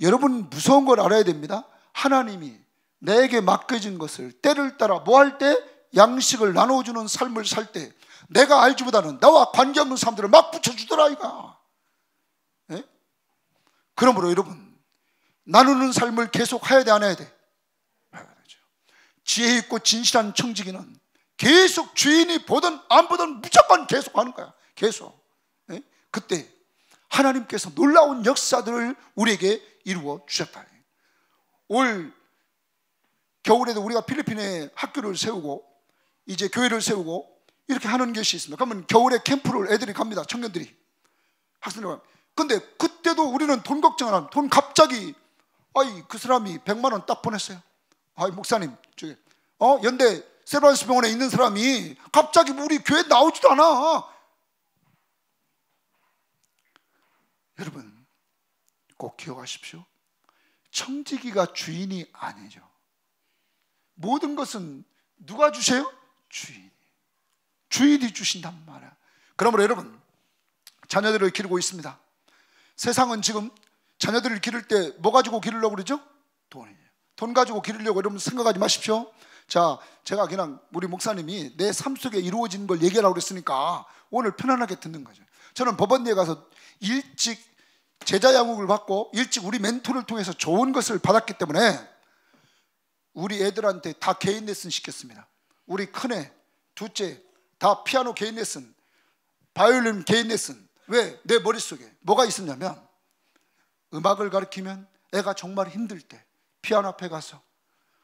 [SPEAKER 2] 여러분 무서운 걸 알아야 됩니다. 하나님이 내게 맡겨진 것을 때를 따라 뭐 할 때, 양식을 나눠주는 삶을 살 때, 내가 알지보다는 나와 관계없는 사람들을 막 붙여주더라 이가. 그러므로 여러분, 나누는 삶을 계속 해야 돼, 안 해야 돼? 해야 되죠. 지혜 있고 진실한 청지기는 계속 주인이 보든 안 보든 무조건 계속 하는 거야. 계속. 그때 하나님께서 놀라운 역사들을 우리에게 이루어 주셨다. 올 겨울에도 우리가 필리핀에 학교를 세우고 이제 교회를 세우고 이렇게 하는 것이 있습니다. 그러면 겨울에 캠프를 애들이 갑니다. 청년들이, 학생들. 근데 그때도 우리는 돈 걱정 안 하면, 돈 갑자기 그 사람이 100만 원 딱 보냈어요. 목사님, 저기 연대 세브란스 병원에 있는 사람이 갑자기 우리 교회 나오지도 않아. 여러분 꼭 기억하십시오. 청지기가 주인이 아니죠. 모든 것은 누가 주세요? 주인이 주신단 말이야. 그러므로 여러분, 자녀들을 기르고 있습니다. 세상은 지금 자녀들을 기를 때 뭐 가지고 기르려고 그러죠? 돈이에요. 돈 가지고 기르려고 여러분 생각하지 마십시오. 자, 제가 그냥 우리 목사님이 내 삶 속에 이루어진 걸 얘기하라고 그랬으니까 오늘 편안하게 듣는 거죠. 저는 법원리에 가서 일찍 제자 양육을 받고 일찍 우리 멘토를 통해서 좋은 것을 받았기 때문에 우리 애들한테 다 개인 레슨 시켰습니다. 우리 큰애, 둘째 다 피아노 개인 레슨, 바이올린 개인 레슨. 왜? 내 머릿속에 뭐가 있었냐면, 음악을 가르치면 애가 정말 힘들 때 피아노 앞에 가서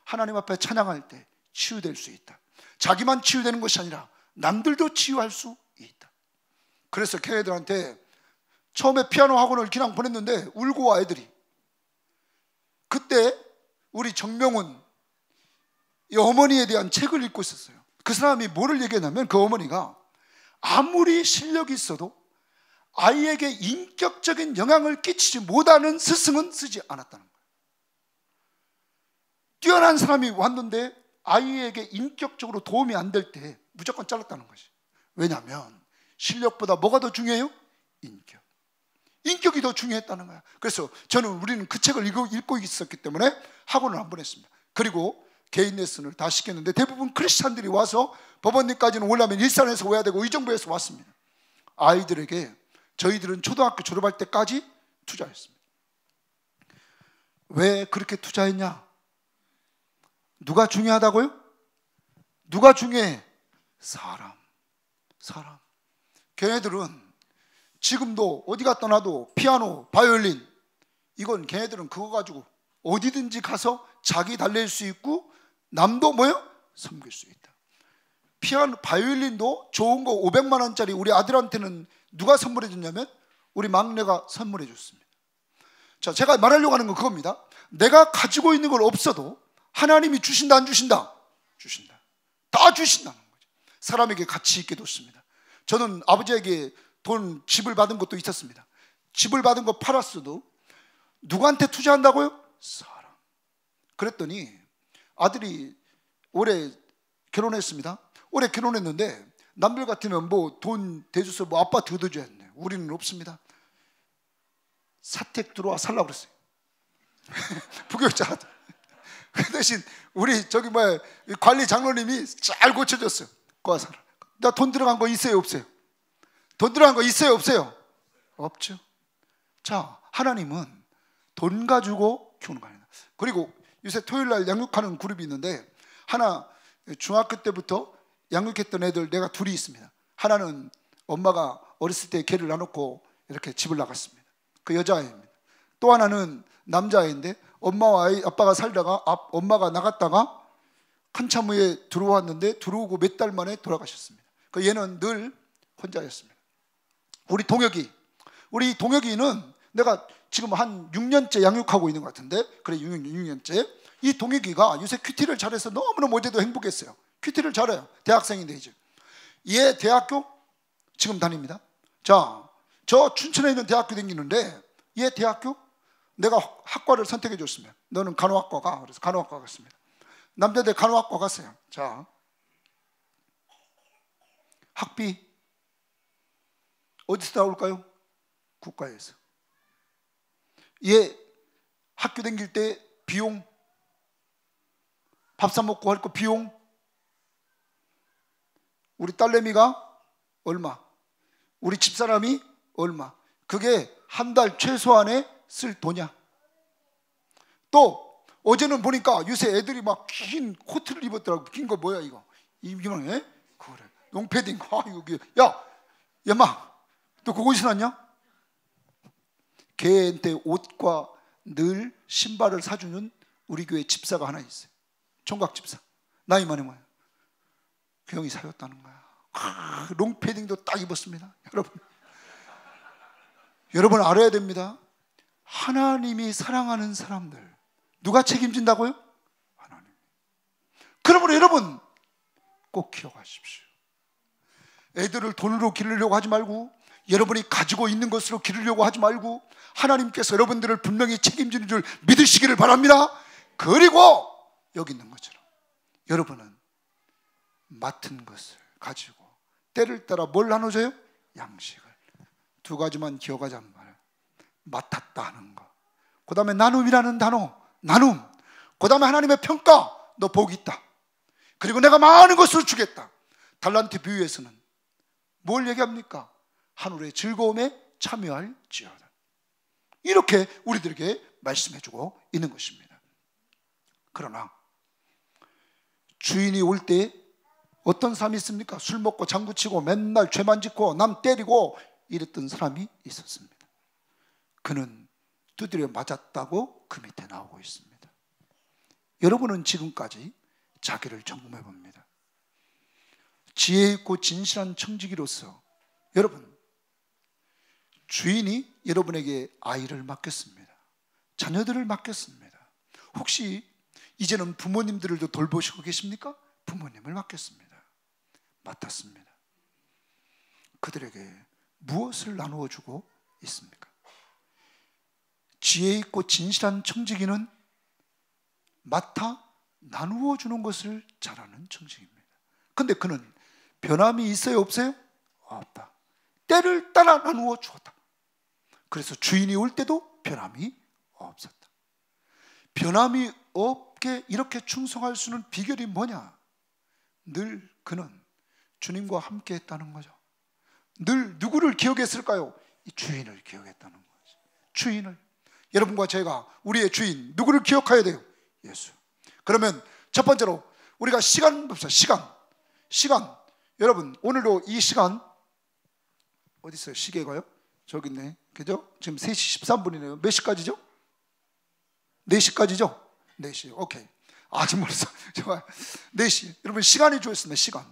[SPEAKER 2] 하나님 앞에 찬양할 때 치유될 수 있다. 자기만 치유되는 것이 아니라 남들도 치유할 수 있다. 그래서 걔네들한테 처음에 피아노 학원을 그냥 보냈는데 울고 와 애들이. 그때 우리 정명훈 이 어머니에 대한 책을 읽고 있었어요. 그 사람이 뭐를 얘기했냐면, 그 어머니가 아무리 실력이 있어도 아이에게 인격적인 영향을 끼치지 못하는 스승은 쓰지 않았다는 거예요. 뛰어난 사람이 왔는데 아이에게 인격적으로 도움이 안 될 때 무조건 잘랐다는 거지. 왜냐하면 실력보다 뭐가 더 중요해요? 인격이 더 중요했다는 거야. 그래서 우리는 그 책을 읽고 있었기 때문에 학원을 한 번 했습니다. 그리고 개인 레슨을 다 시켰는데, 대부분 크리스찬들이 와서 법원리까지는 오려면 일산에서 와야 되고 의정부에서 왔습니다. 아이들에게 저희들은 초등학교 졸업할 때까지 투자했습니다. 왜 그렇게 투자했냐? 누가 중요하다고요? 누가 중요해? 사람. 걔네들은 지금도 어디 갔다 놔도 피아노, 바이올린, 이건 걔네들은 그거 가지고 어디든지 가서 자기 달랠 수 있고 남도 섬길 수 있다. 피아노, 바이올린도 좋은 거 500만 원짜리 우리 아들한테는 누가 선물해 줬냐면 우리 막내가 선물해 줬습니다. 자, 제가 말하려고 하는 건 그겁니다. 내가 가지고 있는 걸 없어도 하나님이 주신다, 안 주신다? 주신다. 다 주신다는 거죠. 사람에게 가치 있게 뒀습니다. 저는 아버지에게 집을 받은 것도 있었습니다. 집을 받은 거 팔았어도 누구한테 투자한다고요? 사람. 그랬더니 아들이 올해 결혼했습니다. 올해 결혼했는데 남들 같으면 돈 대줘서 아파트 얻어줘야 했네. 우리는 없습니다. 사택 들어와 살라고 그랬어요. 부교육자. 그 대신 우리 관리 장로님이 잘 고쳐줬어요. 거기 살아. 나 돈 들어간 거 있어요, 없어요? 돈 들어간 거 있어요, 없어요? 없죠. 자, 하나님은 돈 가지고 키우는 거 아니에요. 그리고 요새 토요일날 양육하는 그룹이 있는데, 하나 중학교 때부터 양육했던 애들 내가 둘이 있습니다. 하나는 엄마가 어렸을 때 걔를 놔놓고 이렇게 집을 나갔습니다. 그 여자아이입니다. 또 하나는 남자아이인데 엄마와 아빠가 살다가 엄마가 나갔다가 한참 후에 들어왔는데 들어오고 몇 달 만에 돌아가셨습니다. 그 얘는 늘 혼자였습니다. 우리 동혁이는 내가 지금 한 6년째 양육하고 있는 것 같은데, 그래 6년째. 이 동혁이가 요새 큐티를 잘해서 너무너무 어제도 행복했어요. 큐티를 잘해요. 대학생인데 이제 얘 대학교 지금 다닙니다. 자, 저 춘천에 있는 대학교 다니는데 얘 대학교 내가 학과를 선택해 줬습니다. 너는 간호학과 가. 그래서 간호학과 갔습니다. 남자들 간호학과 갔어요. 자, 학비 어디서 나올까요? 국가에서. 얘 학교 다닐 때 비용, 밥 사 먹고 할 거 비용, 우리 딸내미가 얼마, 우리 집사람이 얼마, 그게 한 달 최소한에 쓸 돈이야. 또 어제는 보니까 요새 애들이 막 긴 코트를 입었더라고. 긴 거 뭐야 이거? 이만 해? 그래. 롱패딩. 아 여기. 야, 엄마, 너 그거 어디서 났냐? 걔한테 옷과 늘 신발을 사주는 우리 교회 집사가 하나 있어요. 총각 집사. 나이 많이 뭐야? 그 형이 사줬다는 거야. 롱패딩도 딱 입었습니다. 여러분 알아야 됩니다. 하나님이 사랑하는 사람들 누가 책임진다고요? 하나님. 그러므로 여러분 꼭 기억하십시오. 애들을 돈으로 기르려고 하지 말고, 여러분이 가지고 있는 것으로 기르려고 하지 말고, 하나님께서 여러분들을 분명히 책임지는 줄 믿으시기를 바랍니다. 그리고 여기 있는 것처럼 여러분은 맡은 것을 가지고 때를 따라 뭘 나눠줘요? 양식을. 두 가지만 기억하자면 말이에요. 맡았다 하는 거, 그 다음에 나눔이라는 단어, 나눔, 그 다음에 하나님의 평가, 너 복이 있다, 그리고 내가 많은 것을 주겠다. 달란트 비유에서는 뭘 얘기합니까? 하늘의 즐거움에 참여할지어다. 이렇게 우리들에게 말씀해주고 있는 것입니다. 그러나 주인이 올 때 어떤 사람이 있습니까? 술 먹고 장구치고 맨날 죄만 짓고 남 때리고 이랬던 사람이 있었습니다. 그는 두드려 맞았다고 그 밑에 나오고 있습니다. 여러분은 지금까지 자기를 점검해 봅니다. 지혜 있고 진실한 청지기로서 여러분, 주인이 여러분에게 아이를 맡겼습니다. 자녀들을 맡겼습니다. 혹시 이제는 부모님들도 돌보시고 계십니까? 부모님을 맡겼습니다. 맡았습니다. 그들에게 무엇을 나누어 주고 있습니까? 지혜 있고 진실한 청지기는 맡아 나누어 주는 것을 잘하는 청지기입니다. 근데 그는 변함이 있어요, 없어요? 없다. 때를 따라 나누어 주었다. 그래서 주인이 올 때도 변함이 없었다. 변함이 없게 이렇게 충성할 수 있는 비결이 뭐냐? 늘 그는 주님과 함께 했다는 거죠. 늘 누구를 기억했을까요? 이 주인을 기억했다는 거죠. 주인을. 여러분과 제가 우리의 주인 누구를 기억해야 돼요? 예수. 그러면 첫 번째로 우리가 시간 봅시다. 시간. 여러분 오늘도 이 시간 어디 있어요? 시계가요? 저기 있네. 그죠? 지금 3시 13분이네요. 몇 시까지죠? 4시까지죠? 4시. 오케이. 아직 멀었어. 4시. 여러분 시간이 주어졌습니다. 시간.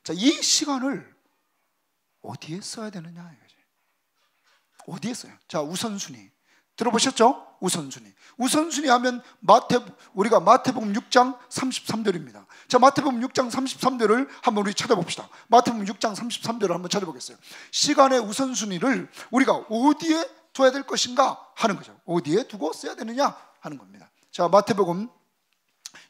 [SPEAKER 2] 자, 이 시간을 어디에 써야 되느냐 이거지. 어디에 써요? 자, 우선순위. 들어보셨죠? 우선순위. 우선순위 하면 우리가 마태복음 6장 33절입니다. 자, 마태복음 6장 33절을 한번 우리 찾아봅시다. 마태복음 6장 33절을 한번 찾아보겠어요. 시간의 우선순위를 우리가 어디에 둬야 될 것인가 하는 거죠. 어디에 두고 써야 되느냐 하는 겁니다. 자, 마태복음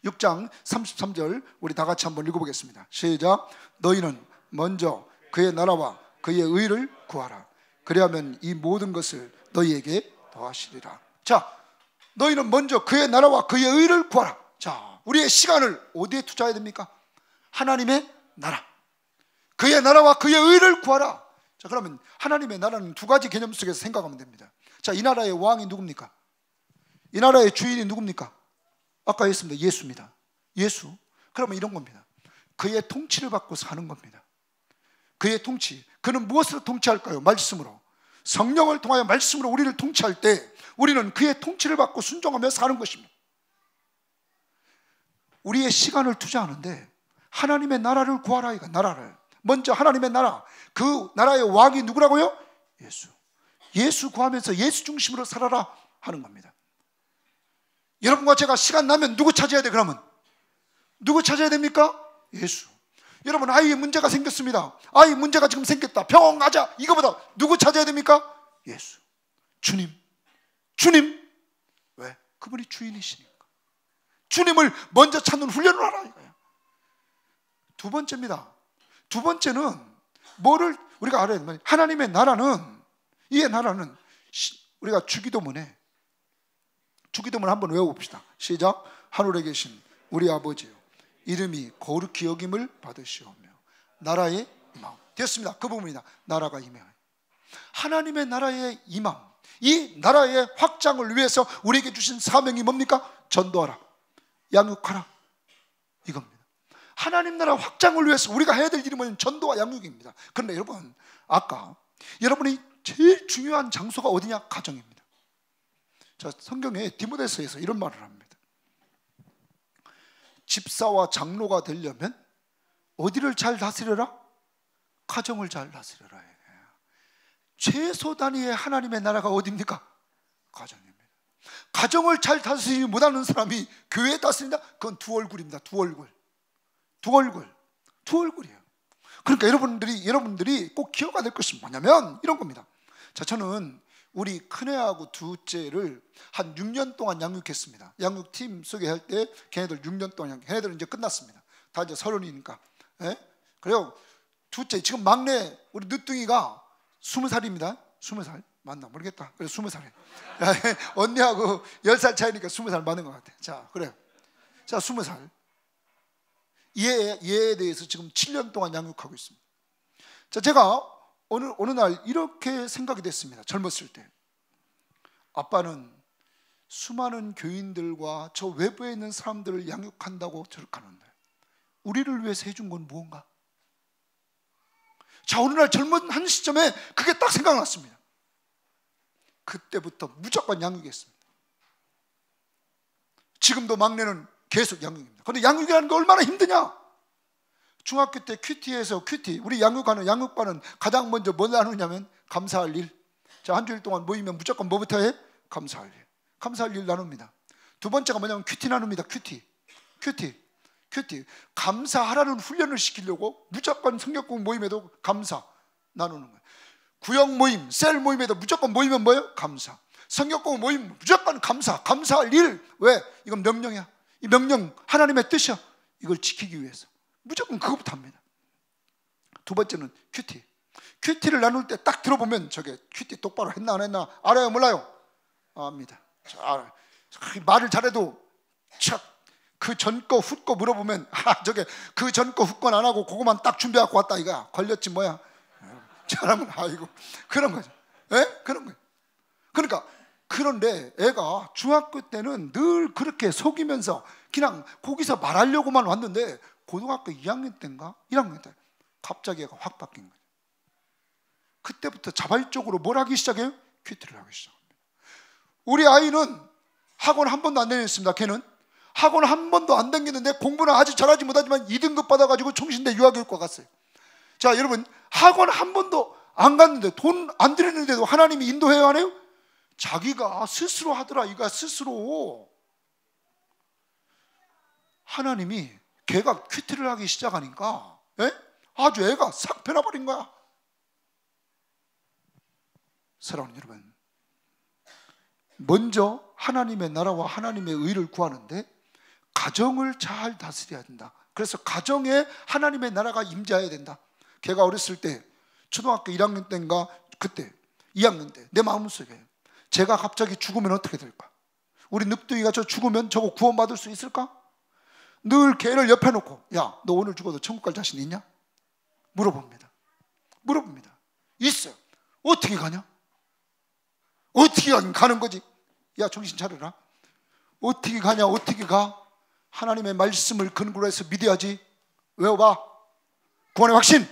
[SPEAKER 2] 6장 33절 우리 다 같이 한번 읽어보겠습니다. 시작. 너희는 먼저 그의 나라와 그의 의를 구하라. 그리하면 이 모든 것을 너희에게 더하시리라. 자, 너희는 먼저 그의 나라와 그의 의를 구하라. 자, 우리의 시간을 어디에 투자해야 됩니까? 하나님의 나라, 그의 나라와 그의 의를 구하라. 자, 그러면 하나님의 나라는 두 가지 개념 속에서 생각하면 됩니다. 자, 이 나라의 왕이 누굽니까? 이 나라의 주인이 누굽니까? 아까 했습니다. 예수입니다. 예수. 그러면 이런 겁니다. 그의 통치를 받고 사는 겁니다. 그의 통치. 그는 무엇으로 통치할까요? 말씀으로. 성령을 통하여 말씀으로 우리를 통치할 때 우리는 그의 통치를 받고 순종하며 사는 것입니다. 우리의 시간을 투자하는데 하나님의 나라를 구하라. 이거 나라를 먼저, 하나님의 나라, 그 나라의 왕이 누구라고요? 예수. 예수 구하면서 예수 중심으로 살아라 하는 겁니다. 여러분과 제가 시간 나면 누구 찾아야 돼? 그러면 누구 찾아야 됩니까? 예수. 여러분, 아이의 문제가 생겼습니다. 아이 문제가 지금 생겼다. 병원 가자. 이거보다 누구 찾아야 됩니까? 예수. 주님. 주님. 왜? 그분이 주인이시니까. 주님을 먼저 찾는 훈련을 하라 이거예요. 두 번째입니다. 두 번째는 뭐를 우리가 알아야 되면, 하나님의 나라는, 이 나라는 우리가 주기도문에, 주기도문 한번 외워봅시다. 시작. 하늘에 계신 우리 아버지요, 이름이 거룩히 여김을 받으시오며 나라의 임함. 됐습니다. 그 부분이다. 나라가 임함. 하나님의 나라의 임함, 이 나라의 확장을 위해서 우리에게 주신 사명이 뭡니까? 전도하라, 양육하라, 이겁니다. 하나님 나라 확장을 위해서 우리가 해야 될 일이 뭐냐면 전도와 양육입니다. 그런데 여러분, 아까 여러분이 제일 중요한 장소가 어디냐? 가정입니다. 자, 성경에 디모데서에서 이런 말을 합니다. 집사와 장로가 되려면 어디를 잘 다스려라? 가정을 잘 다스려라. 최소 단위의 하나님의 나라가 어디입니까? 가정입니다. 가정을 잘 다스리지 못하는 사람이 교회 다스린다? 그건 두 얼굴입니다. 두 얼굴. 두 얼굴. 두 얼굴이에요. 그러니까 여러분들이 꼭 기억해야 될 것이 뭐냐면 이런 겁니다. 자, 저는 우리 큰애하고 둘째를 한 6년 동안 양육했습니다. 양육팀 소개할 때 걔네들 6년 동안 걔네들은 이제 끝났습니다. 다 이제 30이니까. 예? 그래요. 둘째, 지금 막내 우리 늦둥이가 20살입니다. 20살 맞나 모르겠다. 그래 20살에 언니하고 10살 차이니까 20살 맞는 것 같아. 자, 그래요. 자, 20살. 얘에 대해서 지금 7년 동안 양육하고 있습니다. 자, 제가 어느 날 이렇게 생각이 됐습니다. 젊었을 때 아빠는 수많은 교인들과 저 외부에 있는 사람들을 양육한다고 저렇게 하는데 우리를 위해서 해준 건 무언가? 자, 어느 날 젊은 한 시점에 그게 딱 생각났습니다. 그때부터 무조건 양육했습니다. 지금도 막내는 계속 양육입니다. 그런데 양육이라는 게 얼마나 힘드냐? 중학교 때 큐티에서 우리 양육하는 양육반은 가장 먼저 뭘 나누냐면 감사할 일. 자, 한 주일 동안 모이면 무조건 뭐부터 해? 감사할 일. 감사할 일 나눕니다. 두 번째가 뭐냐면 큐티 나눕니다. 큐티. 감사하라는 훈련을 시키려고 무조건 성격공 모임에도 감사 나누는 거예요. 구역 모임, 셀 모임에도 무조건 모이면 뭐예요? 감사. 성격공 모임 무조건 감사할 일. 왜? 이건 명령이야. 이 명령 하나님의 뜻이야. 이걸 지키기 위해서 무조건 그것부터 합니다. 두 번째는 큐티를 나눌 때 딱 들어보면 저게 큐티 똑바로 했나 안 했나 알아요 몰라요? 압니다. 알아요. 말을 잘해도 그 전 거 훗 거 물어보면 저게 그 전 거 훗 건 안 하고 그거만 딱 준비하고 왔다 이거야. 걸렸지 뭐야. 잘하면 아이고 그런 거죠. 예? 그런 거예요. 그러니까 그런데 애가 중학교 때는 늘 그렇게 속이면서 그냥 거기서 말하려고만 왔는데 고등학교 2학년 때인가 1학년 때 갑자기 애가 확 바뀐 거예요. 그때부터 자발적으로 뭘 하기 시작해요? 큐티를 하기 시작합니다. 우리 아이는 학원 한 번도 안 다녔습니다. 걔는 학원 한 번도 안 다녔는데 공부는 아주 잘하지 못하지만 2등급 받아가지고 총신대 유아교육과 갔어요. 자, 여러분, 학원 한 번도 안 갔는데 돈 안 들였는데도 하나님이 인도해야 하네요? 자기가 스스로 하더라. 이가 스스로. 하나님이 걔가 큐티를 하기 시작하니까 아주 애가 싹 변화버린 거야. 사랑하는 여러분, 먼저 하나님의 나라와 하나님의 의를 구하는데 가정을 잘 다스려야 된다. 그래서 가정에 하나님의 나라가 임재해야 된다. 걔가 어렸을 때 초등학교 1학년 때인가 그때 2학년 때 내 마음속에 제가 갑자기 죽으면 어떻게 될까? 우리 늑둥이가 저 죽으면 저거 구원받을 수 있을까? 늘 걔를 옆에 놓고 야, 너 오늘 죽어도 천국 갈 자신 있냐? 물어봅니다. 있어요. 어떻게 가냐? 어떻게 가는 거지? 야, 정신 차려라. 어떻게 가냐? 어떻게 가? 하나님의 말씀을 근거로 해서 믿어야지. 외워봐. 구원의 확신.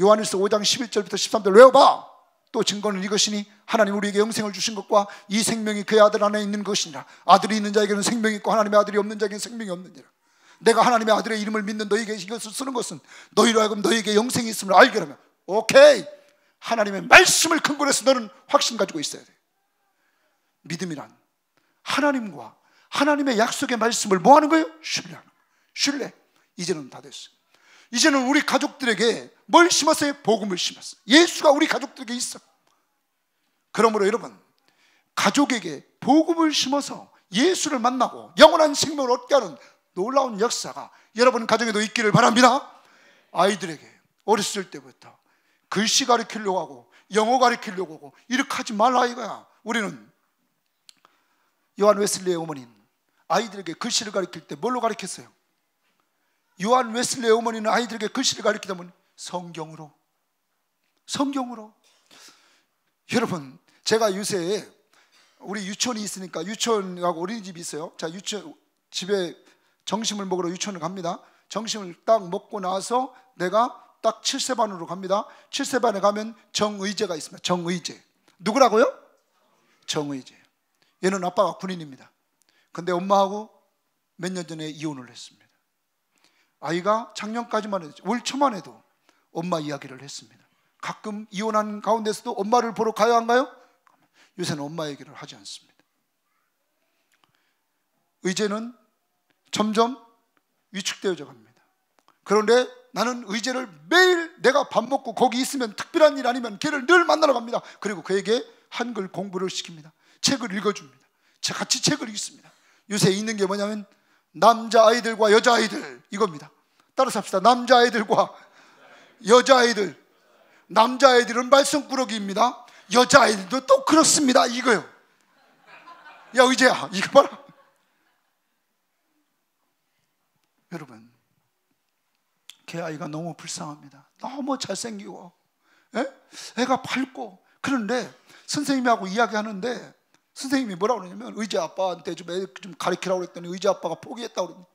[SPEAKER 2] 요한일서 5장 11절부터 13절 외워봐. 또 증거는 이것이니 하나님 우리에게 영생을 주신 것과 이 생명이 그의 아들 안에 있는 것이니라. 아들이 있는 자에게는 생명이 있고 하나님의 아들이 없는 자에게는 생명이 없느니라. 내가 하나님의 아들의 이름을 믿는 너희에게 이것을 쓰는 것은 너희로 하여금 너희에게 영생이 있음을 알게 하면. 오케이, 하나님의 말씀을 근거로 해서 너는 확신 가지고 있어야 돼. 믿음이란 하나님과 하나님의 약속의 말씀을 뭐 하는 거예요? 신뢰하는 거예요. 신뢰. 이제는 다 됐어요. 이제는 우리 가족들에게 뭘 심었어요? 복음을 심었어요. 예수가 우리 가족들에게 있어. 그러므로 여러분, 가족에게 복음을 심어서 예수를 만나고 영원한 생명을 얻게 하는 놀라운 역사가 여러분 가정에도 있기를 바랍니다. 아이들에게 어렸을 때부터 글씨 가르치려고 하고 영어 가르치려고 하고 이렇게 하지 말라 이거야. 우리는 요한 웨슬리의 어머니는 아이들에게 글씨를 가르칠 때 뭘로 가르쳤어요? 요한 웨슬리의 어머니는 아이들에게 글씨를 가르치다 보니 성경으로. 여러분, 제가 요새 우리 유치원이 있으니까 유치원하고 어린이집이 있어요. 자, 유치원 집에 점심을 먹으러 유치원을 갑니다. 점심을 딱 먹고 나서 내가 딱 7세 반으로 갑니다. 7세 반에 가면 정의제가 있습니다. 정의제. 누구라고요? 정의제. 얘는 아빠가 군인입니다. 근데 엄마하고 몇 년 전에 이혼을 했습니다. 아이가 작년까지만 해도, 올 초만 해도 엄마 이야기를 했습니다. 가끔 이혼한 가운데서도 엄마를 보러 가요, 안 가요? 요새는 엄마 얘기를 하지 않습니다. 의제는 점점 위축되어져 갑니다. 그런데 나는 의제를 매일 내가 밥 먹고 거기 있으면 특별한 일 아니면 걔를 늘 만나러 갑니다. 그리고 그에게 한글 공부를 시킵니다. 책을 읽어줍니다. 같이 책을 읽습니다. 요새 있는 게 뭐냐면 남자아이들과 여자아이들 이겁니다. 따라서 합시다. 남자아이들과 여자아이들. 남자아이들은 말썽꾸러기입니다. 여자아이들도 또 그렇습니다. 이거요. 야 의제야, 이거 봐라. 여러분, 걔 아이가 너무 불쌍합니다. 너무 잘생기고 애가 밝고. 그런데 선생님하고 이야기하는데 선생님이 뭐라고 그러냐면 의제 아빠한테 좀 가르치라고 그랬더니 의제 아빠가 포기했다고 그러니,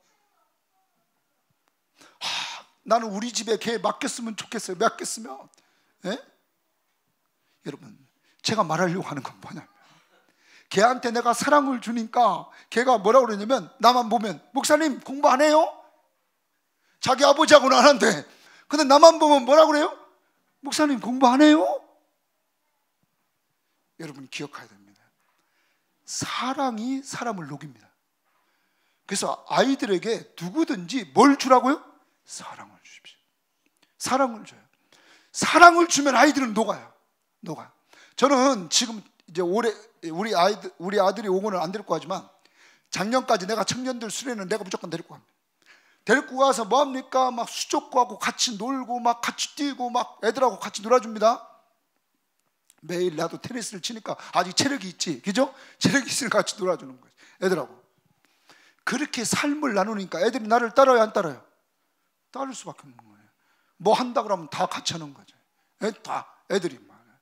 [SPEAKER 2] 나는 우리 집에 걔 맡겼으면 좋겠어요. 맡겼으면. 여러분, 제가 말하려고 하는 건 뭐냐면 걔한테 내가 사랑을 주니까 걔가 뭐라고 그러냐면 나만 보면 목사님 공부 안 해요? 자기 아버지하고는 안 한대. 근데 나만 보면 뭐라고 그래요? 목사님 공부 안 해요? 여러분 기억해야 됩니다. 사랑이 사람을 녹입니다. 그래서 아이들에게 누구든지 뭘 주라고요? 사랑을 주십시오. 사랑을 줘요. 사랑을 주면 아이들은 녹아요. 저는 지금 이제 올해 우리 아들이 5권을 안 데리고 가지만 작년까지 내가 청년들 수련회는 내가 무조건 데리고 갑니다. 데리고 가서 뭐 합니까? 막 수족구하고 같이 놀고 막 같이 뛰고 막 애들하고 같이 놀아줍니다. 매일 나도 테니스를 치니까 아직 체력이 있지, 그죠? 체력이 있으니까 같이 놀아주는 거지, 애들하고. 그렇게 삶을 나누니까 애들이 나를 따라요, 안 따라요? 따를 수밖에 없는 거예요. 뭐 한다 그러면 다 같이 하는 거죠. 다 애들이 많아요.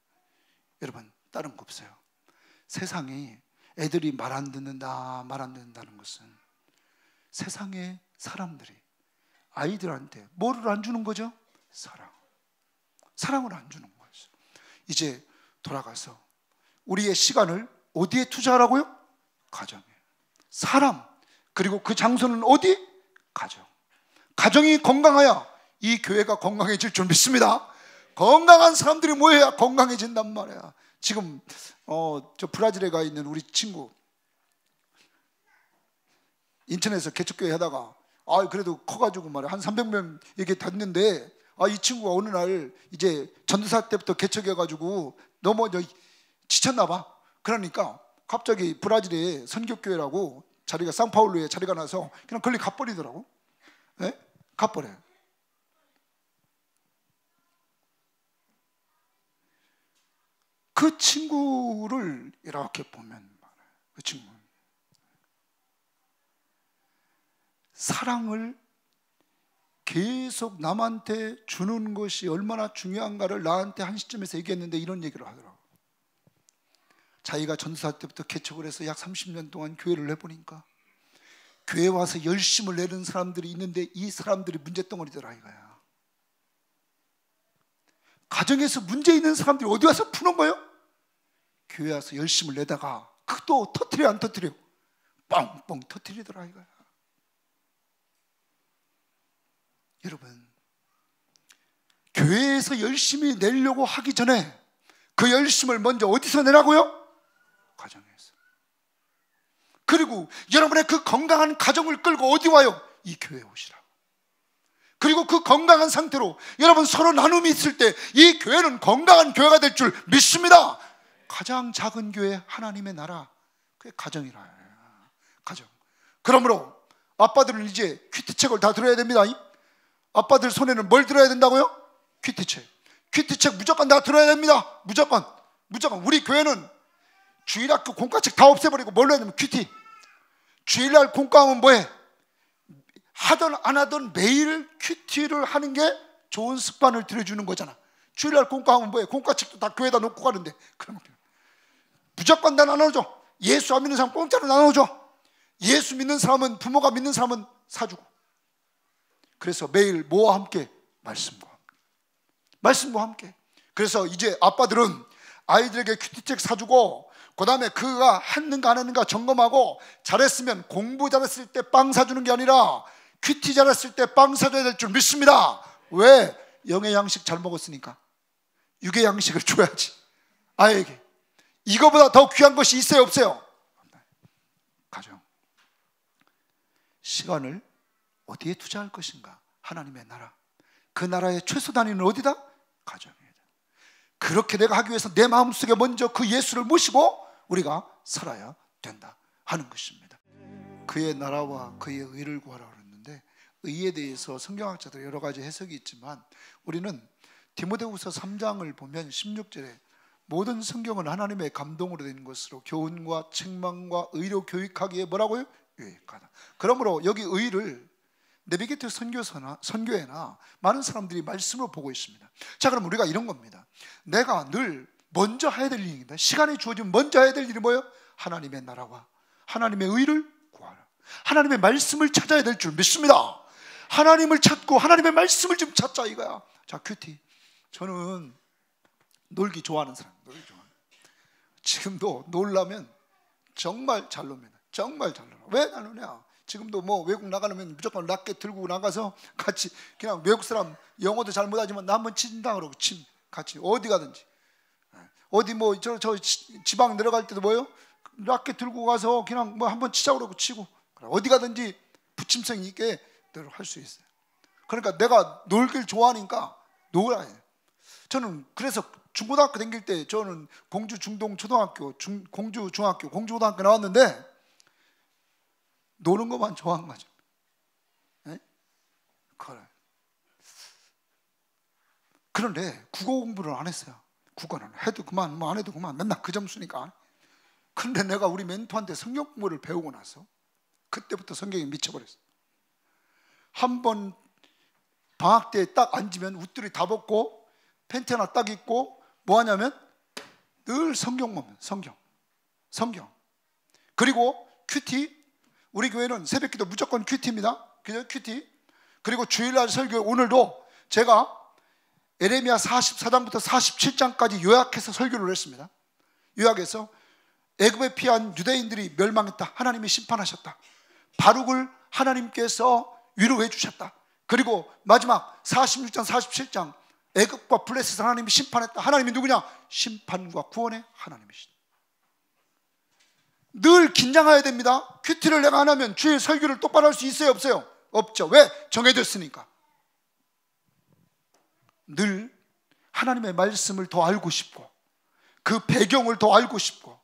[SPEAKER 2] 여러분, 다른 거 없어요. 세상에 애들이 말 안 듣는다는 것은 세상의 사람들이 아이들한테 뭐를 안 주는 거죠? 사랑을 안 주는 거죠. 이제 돌아가서 우리의 시간을 어디에 투자하라고요? 가정에. 사람, 그리고 그 장소는 어디? 가정. 가정이 건강해야 이 교회가 건강해질 줄 믿습니다. 건강한 사람들이 모여야 건강해진단 말이야. 지금 저 브라질에 가 있는 우리 친구 인천에서 개척교회 하다가 그래도 커가지고 말이야 한 300명 이렇게 됐는데 이 친구가 어느 날 이제 전도사 때부터 개척해가지고 너무 지쳤나 봐. 그러니까 갑자기 브라질에 선교교회라고 자리가 상파울루에 자리가 나서 그냥 걸리 가버리더라고. 가버려. 그 친구를 이렇게 보면 그 친구 사랑을 계속 남한테 주는 것이 얼마나 중요한가를 나한테 한 시점에서 얘기했는데 이런 얘기를 하더라고. 자기가 전도사 때부터 개척을 해서 약 30년 동안 교회를 해보니까 교회 와서 열심을 내는 사람들이 있는데 이 사람들이 문제덩어리더라 이거야. 가정에서 문제 있는 사람들이 어디 와서 푸는 거예요? 교회 와서 열심을 내다가 또 터트려 안 터트려? 뻥뻥 터트리더라 이거야. 여러분, 교회에서 열심히 내려고 하기 전에 그 열심을 먼저 어디서 내라고요? 가정에서. 그리고 여러분의 그 건강한 가정을 끌고 어디 와요? 이 교회에 오시라고. 그리고 그 건강한 상태로 여러분 서로 나눔이 있을 때 이 교회는 건강한 교회가 될 줄 믿습니다. 가장 작은 교회 하나님의 나라, 그게 가정이라. 가정. 그러므로 아빠들은 이제 큐티책을 다 들어야 됩니다. 아빠들 손에는 뭘 들어야 된다고요? 큐티책. 큐티책 무조건 다 들어야 됩니다. 무조건. 우리 교회는 주일학교 공과책 다 없애버리고 뭘로 해야 되면 큐티. 주일날 공과하면 뭐해? 하든 안 하든 매일 큐티를 하는 게 좋은 습관을 들여주는 거잖아. 주일날 공과하면 뭐해? 공과책도 다 교회에다 놓고 가는데. 그럼 무조건 다 나눠줘. 예수 안 믿는 사람 공짜로 나눠줘. 예수 믿는 사람은, 부모가 믿는 사람은 사주고. 그래서 매일 뭐와 함께? 말씀과 함께. 그래서 이제 아빠들은 아이들에게 큐티책 사주고, 그 다음에 그가 했는가 안 했는가 점검하고, 잘했으면 공부 잘했을 때 빵 사주는 게 아니라 큐티 잘했을 때 빵 사줘야 될 줄 믿습니다. 왜? 영의 양식 잘 먹었으니까 육의 양식을 줘야지 아이에게. 이거보다 더 귀한 것이 있어요 없어요? 가정. 시간을 어디에 투자할 것인가? 하나님의 나라. 그 나라의 최소 단위는 어디다? 가정이다. 그렇게 내가 하기 위해서 내 마음속에 먼저 그 예수를 모시고 우리가 살아야 된다 하는 것입니다. 그의 나라와 그의 의를 구하라 그랬는데, 의에 대해서 성경학자들 여러 가지 해석이 있지만 우리는 디모데후서 3장을 보면 16절에 모든 성경은 하나님의 감동으로 된 것으로 교훈과 책망과 의로 교육하기에 뭐라고요? 유익하다. 그러므로 여기 의를 내비게이터 선교회나 많은 사람들이 말씀으로 보고 있습니다. 자, 그럼 우리가 이런 겁니다. 내가 늘 먼저 해야 될 일입니다. 시간이 주어지면 먼저 해야 될 일이 뭐예요? 하나님의 나라와 하나님의 의를 구하라. 하나님의 말씀을 찾아야 될 줄 믿습니다. 하나님을 찾고 하나님의 말씀을 좀 찾자 이거야. 자, 큐티. 저는 놀기 좋아하는 사람, 놀기 좋아하는. 지금도 놀라면 정말 잘 놉니다. 정말 잘 놀아. 왜 잘 노냐? 지금도 뭐 외국 나가려면 무조건 라켓 들고 나가서 같이, 그냥 외국 사람 영어도 잘 못하지만 나 한번 친다 그러고 같이 어디 가든지, 어디 뭐 저 지방 내려갈 때도 뭐요? 라켓 들고 가서 그냥 뭐 한번 치자고 그러고 치고, 어디 가든지 부침성 있게 늘 할 수 있어요. 그러니까 내가 놀길 좋아하니까 놀아야 해요. 저는 그래서 중고등학교 다닐 때 저는 공주 중동 초등학교, 공주 중학교, 공주 고등학교 나왔는데 노는 것만 좋아한 거죠. 네? 그래. 그런데 국어 공부를 안 했어요. 국어는 해도 그만, 뭐 안 해도 그만, 맨날 그 점수니까. 그런데 내가 우리 멘토한테 성경 공부를 배우고 나서 그때부터 성경에 미쳐버렸어요. 한 번 방학 때 딱 앉으면 웃들이 다 벗고 팬티 하나 딱 입고 뭐 하냐면 늘 성경 보면 성경. 그리고 큐티. 우리 교회는 새벽기도 무조건 큐티입니다. 그죠? 큐티. 그리고 주일날 설교, 오늘도 제가 에레미야 44장부터 47장까지 요약해서 설교를 했습니다. 요약해서 애굽에 피한 유대인들이 멸망했다. 하나님이 심판하셨다. 바룩을 하나님께서 위로해 주셨다. 그리고 마지막 46장 47장 애굽과 블레셋을 하나님이 심판했다. 하나님이 누구냐? 심판과 구원의 하나님이시다. 늘 긴장해야 됩니다. 큐티를 내가 안 하면 주일 설교를 똑바로 할 수 있어요 없어요? 없죠. 왜? 정해졌으니까. 늘 하나님의 말씀을 더 알고 싶고, 그 배경을 더 알고 싶고,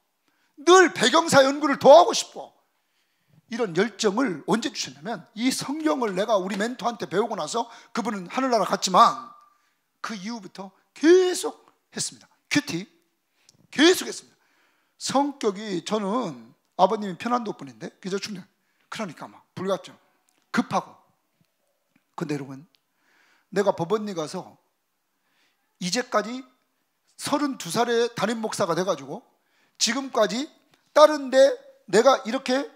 [SPEAKER 2] 늘 배경사 연구를 더 하고 싶고, 이런 열정을 언제 주셨냐면 이 성경을 내가 우리 멘토한테 배우고 나서, 그분은 하늘나라 갔지만 그 이후부터 계속 했습니다. 큐티 계속 했습니다. 성격이, 저는 아버님이 편안도 분인데 그저 충전, 그러니까 막 불같죠. 급하고. 근데 여러분, 내가 법원리 가서 이제까지 32살에 담임 목사가 돼가지고 지금까지 다른데 내가 이렇게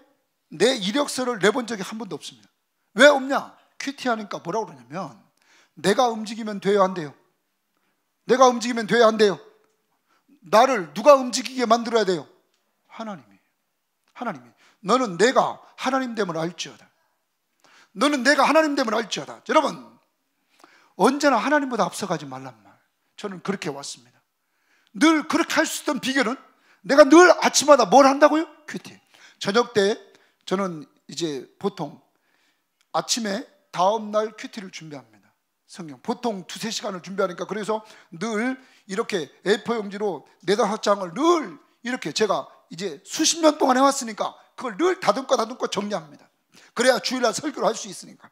[SPEAKER 2] 내 이력서를 내본 적이 한 번도 없습니다. 왜 없냐? 큐티하니까 뭐라고 그러냐면 내가 움직이면 돼요 안 돼요? 내가 움직이면 돼야 안 돼요? 나를 누가 움직이게 만들어야 돼요? 하나님이. 너는 내가 하나님 됨을 알지어다. 너는 내가 하나님 됨을 알지어다. 여러분, 언제나 하나님보다 앞서가지 말란 말. 저는 그렇게 왔습니다. 늘 그렇게 할 수 있던 비결은 내가 늘 아침마다 뭘 한다고요? 큐티. 저녁 때 저는 이제 보통 아침에 다음날 큐티를 준비합니다. 성경 보통 2-3시간을 준비하니까, 그래서 늘 이렇게 A4 용지로 4-5장을 늘 이렇게 제가 이제 수십 년 동안 해왔으니까 그걸 늘 다듬고 정리합니다. 그래야 주일날 설교를 할 수 있으니까.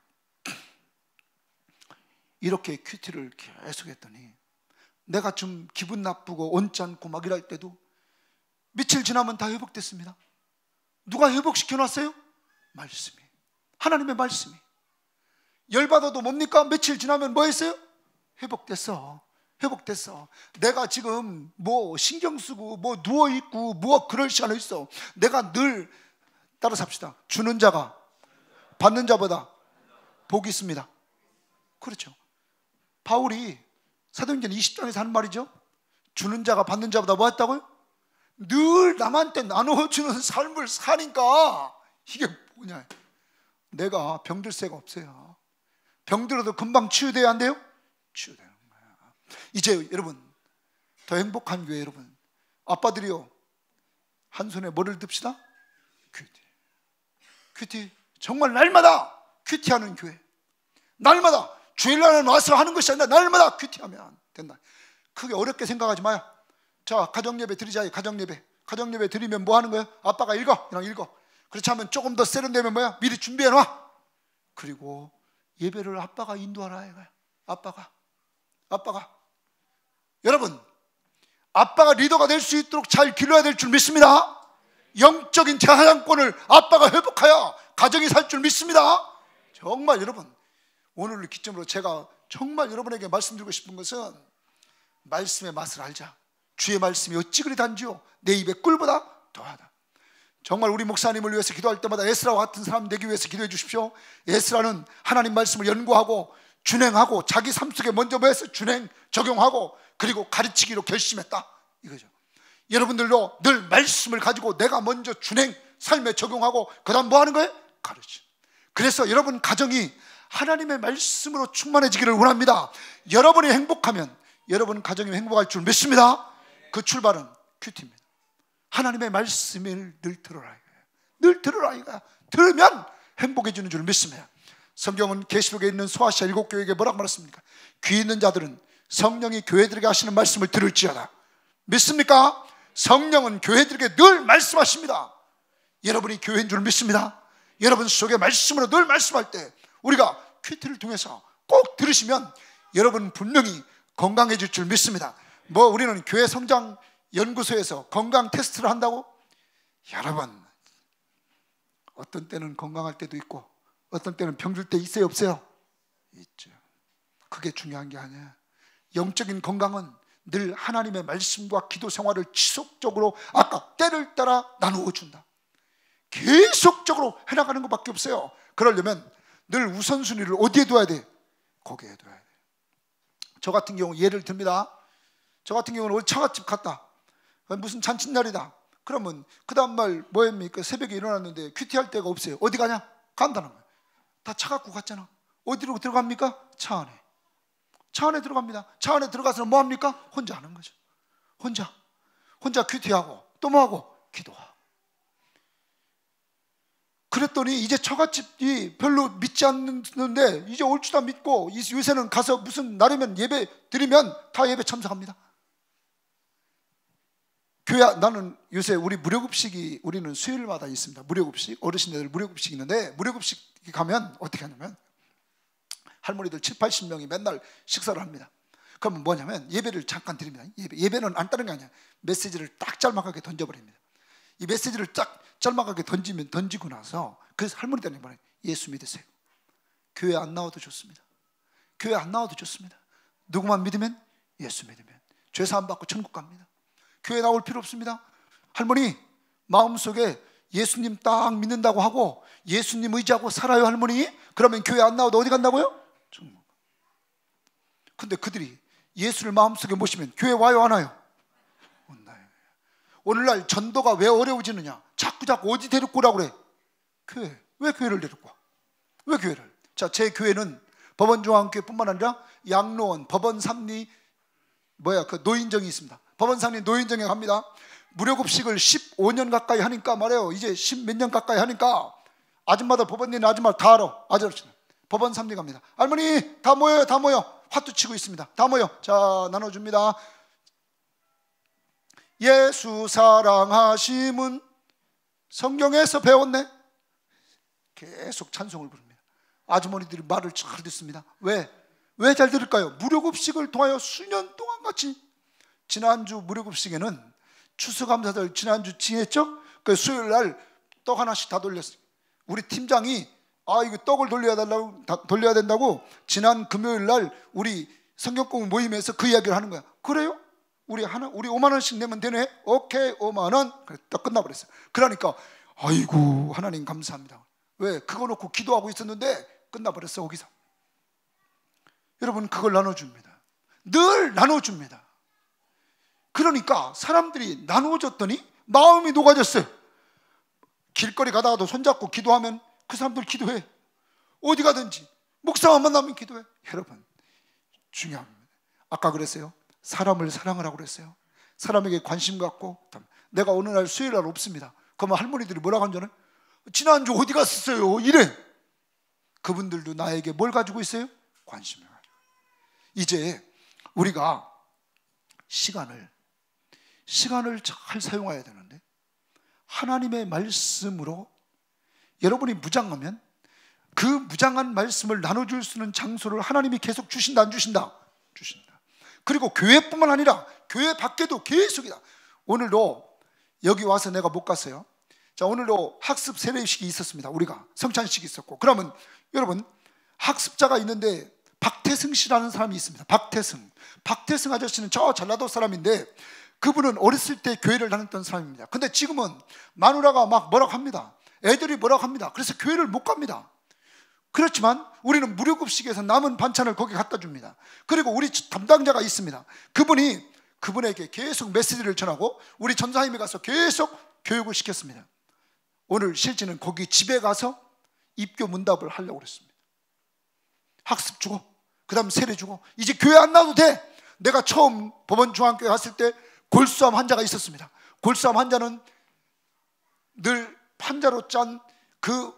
[SPEAKER 2] 이렇게 큐티를 계속 했더니 내가 좀 기분 나쁘고 언짢고 막 이럴 때도 며칠 지나면 다 회복됐습니다. 누가 회복시켜 놨어요? 말씀이. 하나님의 말씀이. 열받아도 뭡니까? 며칠 지나면 뭐 했어요? 회복됐어. 내가 지금 뭐 신경 쓰고 뭐 누워있고 뭐 그럴 시간이 있어. 내가 늘 따라 삽시다. 주는 자가 받는 자보다 복이 있습니다. 그렇죠. 바울이 사도행전 20장에서 하는 말이죠. 주는 자가 받는 자보다 뭐 했다고요? 늘 남한테 나눠주는 삶을 사니까 이게 뭐냐, 내가 병들 새가 없어요. 병들어도 금방 치유돼야 안 돼요? 치유되는 거야. 이제 여러분, 더 행복한 교회, 여러분 아빠들이요, 한 손에 뭐를 듭시다? 큐티. 정말 날마다 큐티하는 교회. 날마다 주일날은 와서 하는 것이 아니라 날마다 큐티하면 된다. 크게 어렵게 생각하지 마요. 자, 가정예배 드리자. 가정예배 드리면 뭐 하는 거예요? 아빠가 그냥 읽어. 그렇지 않으면 조금 더 세련되면 뭐야? 미리 준비해놔. 그리고 예배를 아빠가 인도하라 이거야. 아빠가. 여러분, 아빠가 리더가 될 수 있도록 잘 길러야 될 줄 믿습니다. 영적인 재하장권을 아빠가 회복하여 가정이 살 줄 믿습니다. 정말 여러분, 오늘을 기점으로 제가 정말 여러분에게 말씀드리고 싶은 것은 말씀의 맛을 알자. 주의 말씀이 어찌 그리 단지요 내 입의 꿀보다 더하다. 정말 우리 목사님을 위해서 기도할 때마다 에스라와 같은 사람 되기 위해서 기도해 주십시오. 에스라는 하나님 말씀을 연구하고 준행하고 자기 삶 속에 먼저 뭐했어요? 준행, 적용하고 그리고 가르치기로 결심했다 이거죠. 여러분들도 늘 말씀을 가지고 내가 먼저 준행, 삶에 적용하고 그 다음 뭐 하는 거예요? 가르치. 그래서 여러분 가정이 하나님의 말씀으로 충만해지기를 원합니다. 여러분이 행복하면 여러분 가정이 행복할 줄 믿습니다. 그 출발은 큐티입니다. 하나님의 말씀을 늘 들어라 이거야. 들으면 행복해지는 줄 믿습니다. 성경은 계시록에 있는 소아시아 7교회에게 뭐라고 말했습니까? 귀 있는 자들은 성령이 교회들에게 하시는 말씀을 들을지어다. 믿습니까? 성령은 교회들에게 늘 말씀하십니다. 여러분이 교회인 줄 믿습니다. 여러분 속에 말씀으로 늘 말씀할 때 우리가 큐티를 통해서 꼭 들으시면 여러분 분명히 건강해질 줄 믿습니다. 뭐 우리는 교회 성장 연구소에서 건강 테스트를 한다고? 여러분, 어떤 때는 건강할 때도 있고 어떤 때는 병들 때 있어요 없어요? 있죠. 그게 중요한 게 아니야. 영적인 건강은 늘 하나님의 말씀과 기도 생활을 지속적으로 아까 때를 따라 나누어 준다. 계속적으로 해나가는 것밖에 없어요. 그러려면 늘 우선순위를 어디에 둬야 돼? 거기에 둬야 돼. 저 같은 경우 예를 듭니다. 저 같은 경우는 어디 처갓집 갔다. 무슨 잔칫날이다. 그러면 그 다음날 뭐 합니까? 새벽에 일어났는데 큐티할 데가 없어요. 어디 가냐? 간다는 거예요. 다 차 갖고 갔잖아. 어디로 들어갑니까? 차 안에. 차 안에 들어갑니다. 차 안에 들어가서 뭐 합니까? 혼자 하는 거죠. 혼자 큐티하고 또 뭐 하고? 기도하고. 그랬더니 이제 처갓집이 별로 믿지 않는데 이제 올 줄 다 믿고 요새는 가서 무슨 날이면 예배 드리면 다 예배 참석합니다. 교회, 나는 요새 우리 무료급식이 우리는 수요일마다 있습니다. 무료급식, 어르신들 무료급식이 있는데 무료급식 가면 어떻게 하냐면 할머니들 70-80명이 맨날 식사를 합니다. 그러면 뭐냐면 예배를 잠깐 드립니다. 예배는 안 따른 게 아니야. 메시지를 딱 짤막하게 던져버립니다. 이 메시지를 딱 짤막하게 던지고 나서 그래서 할머니들이 뭐래? 예수 믿으세요. 교회 안 나와도 좋습니다. 교회 안 나와도 좋습니다. 누구만 믿으면? 예수 믿으면 죄 사함 받고 천국 갑니다. 교회 나올 필요 없습니다. 할머니 마음속에 예수님 딱 믿는다고 하고 예수님 의지하고 살아요 할머니. 그러면 교회 안 나와도 어디 간다고요? 천국. 근데 그들이 예수를 마음속에 모시면 교회 와요 안 와요? 온다요. 오늘날 전도가 왜 어려워지느냐? 자꾸 어디 데리고 오라고 그래? 교회. 왜 교회를 데리고 와? 왜 교회를? 자, 제 교회는 법원중앙교회뿐만 아니라 양로원, 법원 삼리 그 노인정이 있습니다. 법원 삼리 노인정에 갑니다. 무료급식을 15년 가까이 하니까 말이에요. 이제 10 몇 년 가까이 하니까 아줌마들, 법원님 아줌마 다 알아. 아저씨 법원 삼리 갑니다. 할머니 다 모여요. 다 모여. 화투 치고 있습니다. 다 모여. 자, 나눠줍니다. 예수 사랑하심은 성경에서 배웠네. 계속 찬송을 부릅니다. 아주머니들이 말을 잘 듣습니다. 왜 잘 들을까요? 무료급식을 통하여 수년 동안 같이. 지난주 무료급식에는 추수감사절 지난주 지냈죠? 그 수요일날 떡 하나씩 다 돌렸어요. 우리 팀장이 이거 떡을 돌려야 된다고 지난 금요일날 우리 성경공부 모임에서 그 이야기를 하는 거야. 그래요? 우리 5만 원씩 내면 되네. 오케이 5만 원. 그래, 딱 끝나버렸어요. 그러니까 아이고 하나님 감사합니다. 왜? 그거 놓고 기도하고 있었는데 끝나버렸어. 거기서. 여러분, 그걸 나눠줍니다. 늘 나눠줍니다. 그러니까 사람들이 나누어졌더니 마음이 녹아졌어요. 길거리 가다가도 손잡고 기도하면 그 사람들 기도해. 어디 가든지 목사만 만나면 기도해. 여러분, 중요합니다. 아까 그랬어요. 사람을 사랑하라고 그랬어요. 사람에게 관심 갖고. 내가 어느 날 수요일날 없습니다. 그러면 할머니들이 뭐라고 하는 줄 알아요? 지난주 어디 갔었어요? 이래. 그분들도 나에게 뭘 가지고 있어요? 관심을 가지고. 이제 우리가 시간을 잘 사용해야 되는데, 하나님의 말씀으로 여러분이 무장하면 그 무장한 말씀을 나눠줄 수 있는 장소를 하나님이 계속 주신다, 안 주신다? 주신다. 그리고 교회뿐만 아니라 교회 밖에도 계속이다. 오늘도 여기 와서 내가 못 갔어요. 자, 오늘도 학습 세례식이 있었습니다. 우리가 성찬식이 있었고. 그러면 여러분, 학습자가 있는데 박태승 씨라는 사람이 있습니다. 박태승 아저씨는 저 전라도 사람인데 그분은 어렸을 때 교회를 다녔던 사람입니다. 근데 지금은 마누라가 막 뭐라고 합니다. 애들이 뭐라고 합니다. 그래서 교회를 못 갑니다. 그렇지만 우리는 무료급식에서 남은 반찬을 거기 갖다 줍니다. 그리고 우리 담당자가 있습니다. 그분에게 계속 메시지를 전하고 우리 전사님에 가서 계속 교육을 시켰습니다. 오늘 실제는 거기 집에 가서 입교 문답을 하려고 그랬습니다. 학습 주고 그 다음 세례 주고. 이제 교회 안 나와도 돼. 내가 처음 법원중앙교회 갔을 때 골수암 환자가 있었습니다. 골수암 환자는 늘 판자로 짠 그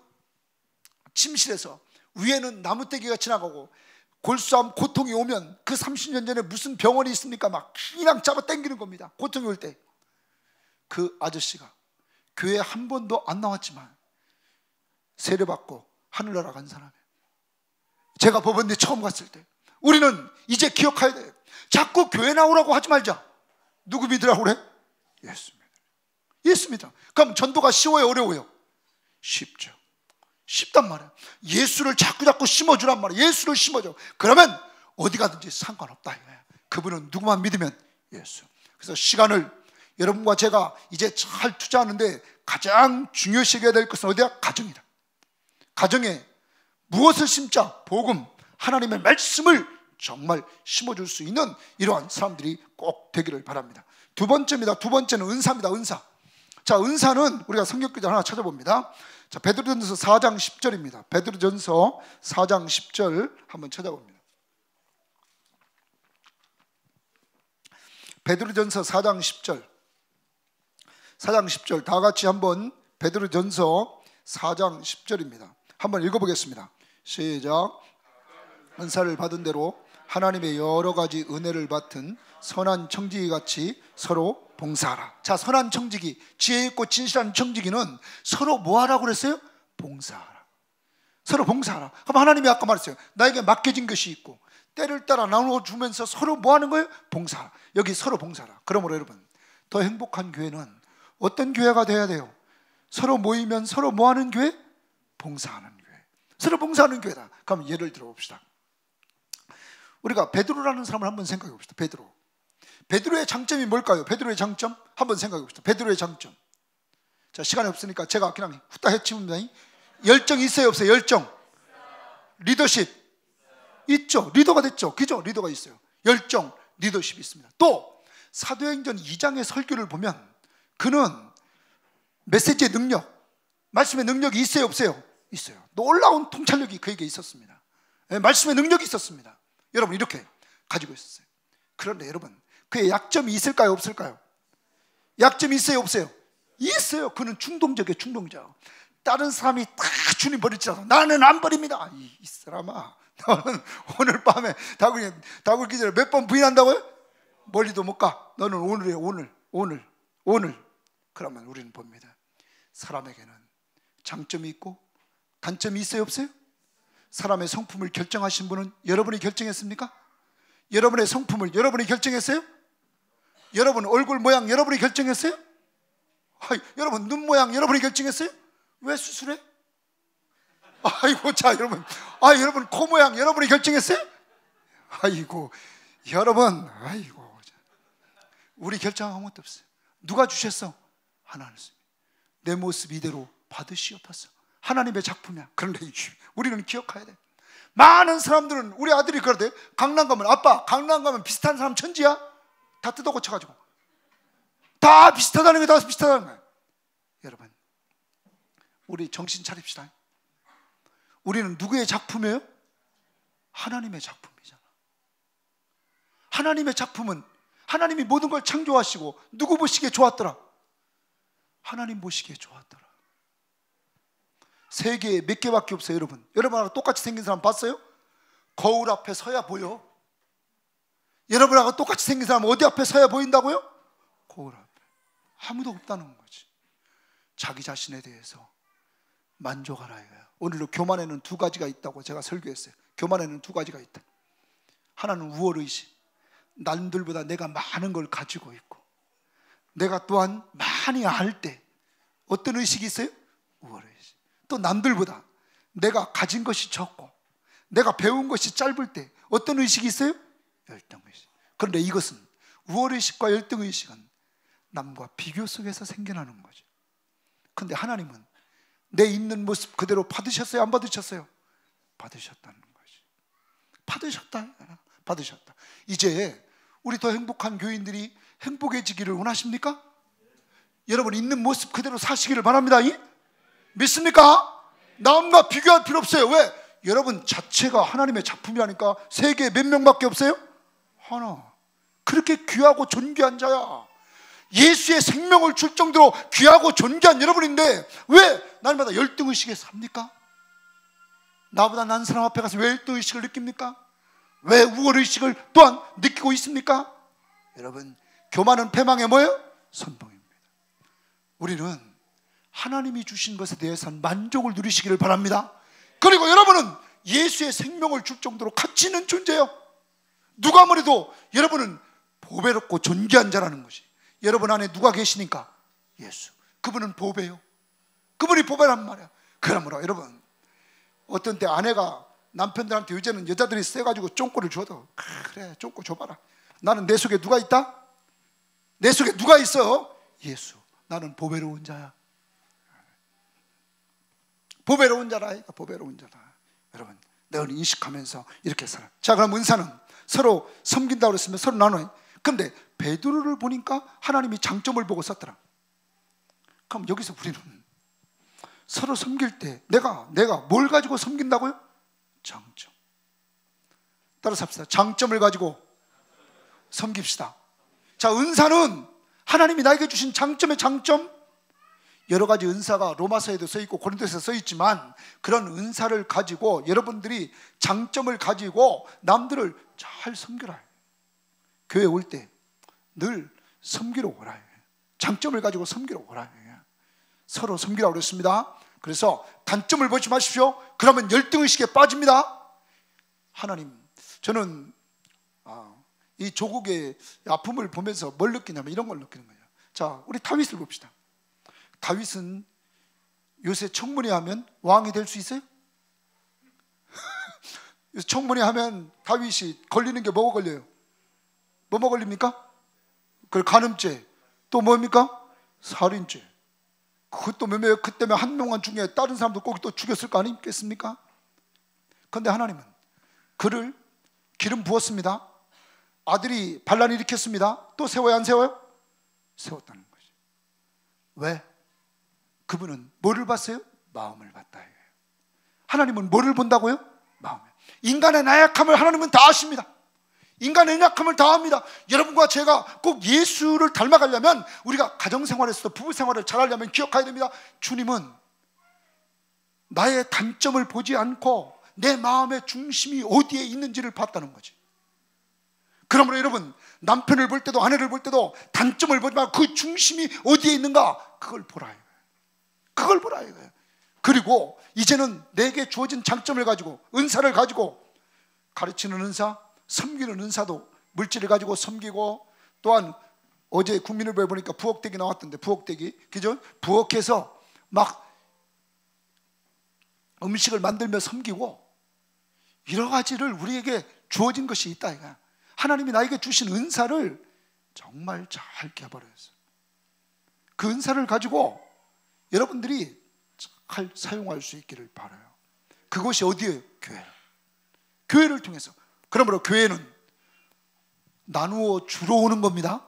[SPEAKER 2] 침실에서 위에는 나무떼기가 지나가고, 골수암 고통이 오면 그 30년 전에 무슨 병원이 있습니까? 막 그냥 잡아 당기는 겁니다. 고통이 올 때. 그 아저씨가 교회 한 번도 안 나왔지만 세례받고 하늘나라 간 사람이에요. 제가 법원에 처음 갔을 때. 우리는 이제 기억해야 돼요. 자꾸 교회 나오라고 하지 말자. 누구 믿으라고 그래? 예수 믿어. 그럼 전도가 쉬워요, 어려워요? 쉽죠. 쉽단 말이에요. 예수를 자꾸 심어주란 말이에요. 예수를 심어줘. 그러면 어디 가든지 상관없다. 그분은 누구만 믿으면 예수. 그래서 시간을 여러분과 제가 이제 잘 투자하는데 가장 중요시 여겨야 될 것은 어디야? 가정이다. 가정에 무엇을 심자? 복음, 하나님의 말씀을 정말 심어줄 수 있는 이러한 사람들이 꼭 되기를 바랍니다. 두 번째입니다. 두 번째는 은사입니다. 은사. 자, 은사는 우리가 성경구절 하나 찾아봅니다. 자, 베드로전서 4장 10절입니다. 베드로전서 4장 10절 한번 찾아봅니다. 베드로전서 4장 10절. 4장 10절 다 같이 한번 베드로전서 4장 10절입니다. 한번 읽어보겠습니다. 시작. 은사를 받은 대로 하나님의 여러 가지 은혜를 받은 선한 청지기 같이 서로 봉사하라. 자, 선한 청지기, 지혜 있고 진실한 청지기는 서로 뭐 하라고 그랬어요? 봉사하라. 서로 봉사하라. 그럼 하나님이 아까 말했어요. 나에게 맡겨진 것이 있고 때를 따라 나눠주면서 서로 뭐 하는 거예요? 봉사하라. 여기 서로 봉사하라. 그러므로 여러분, 더 행복한 교회는 어떤 교회가 돼야 돼요? 서로 모이면 서로 뭐 하는 교회? 봉사하는 교회. 서로 봉사하는 교회다. 그럼 예를 들어 봅시다. 우리가 베드로라는 사람을 한번 생각해 봅시다. 베드로의 장점이 뭘까요? 베드로의 장점 한번 생각해 봅시다. 베드로의 장점. 자, 시간이 없으니까 제가 그냥 후딱 해치웁니다. 열정이 있어요, 없어요? 열정. 리더십 있죠. 리더가 됐죠. 그죠? 리더가 있어요. 열정, 리더십이 있습니다. 또 사도행전 2장의 설교를 보면 그는 메시지의 능력, 말씀의 능력이 있어요 없어요? 있어요. 놀라운 통찰력이 그에게 있었습니다. 말씀의 능력이 있었습니다. 여러분 이렇게 가지고 있었어요. 그런데 여러분 그의 약점이 있을까요 없을까요? 약점이 있어요 없어요? 있어요. 그는 충동적이에요. 충동적. 다른 사람이 다 주님 버리지라도 나는 안 버립니다. 이 사람아, 너는 오늘 밤에 다굴 기절에 몇 번 부인한다고요? 멀리도 못 가. 너는 오늘이에요. 오늘. 그러면 우리는 봅니다. 사람에게는 장점이 있고 단점이 있어요 없어요? 사람의 성품을 결정하신 분은 여러분이 결정했습니까? 여러분의 성품을 여러분이 결정했어요? 여러분 얼굴 모양 여러분이 결정했어요? 여러분 눈 모양 여러분이 결정했어요? 왜 수술해? 아이고, 자 여러분, 여러분 코 모양 여러분이 결정했어요? 아이고, 여러분, 우리 결정한 것도 없어요. 누가 주셨어? 하나님. 내 모습 이대로 받으시옵소서. 하나님의 작품이야. 그런데 우리는 기억해야 돼. 많은 사람들은, 우리 아들이 그러대. 강남 가면, 아빠 강남 가면 비슷한 사람 천지야? 다 뜯어 고쳐가지고 다 비슷하다는 게 다 비슷하다는 거야. 여러분, 우리 정신 차립시다. 우리는 누구의 작품이에요? 하나님의 작품이잖아. 하나님의 작품은 하나님이 모든 걸 창조하시고 누구 보시기에 좋았더라? 하나님 보시기에 좋았더라. 세계에 몇 개밖에 없어요. 여러분하고 똑같이 생긴 사람 봤어요? 거울 앞에 서야 보여. 여러분하고 똑같이 생긴 사람 어디 앞에 서야 보인다고요? 거울 앞에. 아무도 없다는 거지. 자기 자신에 대해서 만족하라 이거야. 오늘도 교만에는 두 가지가 있다고 제가 설교했어요. 교만에는 두 가지가 있다. 하나는 우월의식. 남들보다 내가 많은 걸 가지고 있고, 내가 또한 많이 알 때 어떤 의식이 있어요? 우월의식. 또 남들보다 내가 가진 것이 적고 내가 배운 것이 짧을 때 어떤 의식이 있어요? 열등의식. 그런데 이것은 우월의식과 열등의식은 남과 비교 속에서 생겨나는 거죠. 그런데 하나님은 내 있는 모습 그대로 받으셨어요? 안 받으셨어요? 받으셨다는 거지. 받으셨다. 이제 우리 더 행복한 교인들이 행복해지기를 원하십니까? 여러분 있는 모습 그대로 사시기를 바랍니다. 믿습니까? 남과 비교할 필요 없어요. 왜? 여러분 자체가 하나님의 작품이라니까. 세계에 몇 명밖에 없어요? 하나. 그렇게 귀하고 존귀한 자야. 예수의 생명을 줄 정도로 귀하고 존귀한 여러분인데 왜 날마다 열등의식에 삽니까? 나보다 난 사람 앞에 가서 왜 열등의식을 느낍니까? 왜 우월의식을 또한 느끼고 있습니까? 여러분, 교만은 패망의 뭐예요? 선봉입니다. 우리는 하나님이 주신 것에 대해서는 만족을 누리시기를 바랍니다. 그리고 여러분은 예수의 생명을 줄 정도로 가치 있는 존재예요. 누가 뭐래도 여러분은 보배롭고 존귀한 자라는 것이. 여러분 안에 누가 계시니까? 예수. 그분은 보배요. 그분이 보배란 말이야. 그러므로 여러분, 어떤 때 아내가 남편들한테 요새는 여자들이 세가지고 쫑꼬를 줘도 그래 쫑꼬 줘봐라. 나는 내 속에 누가 있다? 내 속에 누가 있어? 예수. 나는 보배로운 자야. 보배로운 자라. 보배로운 자다. 여러분 늘 인식하면서 이렇게 살아. 자, 그럼 은사는 서로 섬긴다고 그랬으면 서로 나눠요. 근데 베드로를 보니까 하나님이 장점을 보고 썼더라. 그럼 여기서 우리는 서로 섬길 때 내가 뭘 가지고 섬긴다고요? 장점. 따라서 합시다. 장점을 가지고 섬깁시다. 자, 은사는 하나님이 나에게 주신 장점의 장점. 여러 가지 은사가 로마서에도 써있고 고린도서에도 써있지만 그런 은사를 가지고 여러분들이 장점을 가지고 남들을 잘 섬겨라. 교회 올 때 늘 섬기러 오라. 장점을 가지고 섬기러 오라. 서로 섬기라고 그랬습니다. 그래서 단점을 보지 마십시오. 그러면 열등의식에 빠집니다. 하나님, 저는 이 조국의 아픔을 보면서 뭘 느끼냐면 이런 걸 느끼는 거예요. 자, 우리 다윗을 봅시다. 다윗은 요새 청문회 하면 왕이 될 수 있어요? 청문회 하면 다윗이 걸리는 게 뭐가 걸려요? 뭐가 걸립니까? 그 간음죄. 또 뭡니까? 살인죄. 그것도 몇 그 때문에 한 명만 중에 다른 사람도 꼭 또 죽였을 거 아니겠습니까? 그런데 하나님은 그를 기름 부었습니다. 아들이 반란을 일으켰습니다. 또 세워야 안 세워요? 세웠다는 거죠. 왜? 그분은 뭐를 봤어요? 마음을 봤다. 하나님은 뭐를 본다고요? 마음을. 인간의 나약함을 하나님은 다 아십니다. 인간의 연약함을 다 압니다. 여러분과 제가 꼭 예수를 닮아가려면, 우리가 가정생활에서도 부부생활을 잘하려면 기억해야 됩니다. 주님은 나의 단점을 보지 않고 내 마음의 중심이 어디에 있는지를 봤다는 거지. 그러므로 여러분, 남편을 볼 때도 아내를 볼 때도 단점을 보지 말고 그 중심이 어디에 있는가, 그걸 보라 이거예요. 그걸 보라 이거예요. 그리고 이제는 내게 주어진 장점을 가지고, 은사를 가지고, 가르치는 은사, 섬기는 은사도 물질을 가지고 섬기고, 또한 어제 국민일보에 보니까 부엌대기 나왔던데, 부엌대기, 그죠? 부엌에서 막 음식을 만들며 섬기고, 여러 가지를 우리에게 주어진 것이 있다 이거야. 하나님이 나에게 주신 은사를 정말 잘 개발해서 그 은사를 가지고 여러분들이 잘 사용할 수 있기를 바라요. 그것이 어디예요? 교회. 교회를 통해서. 그러므로 교회는 나누어 주러 오는 겁니다.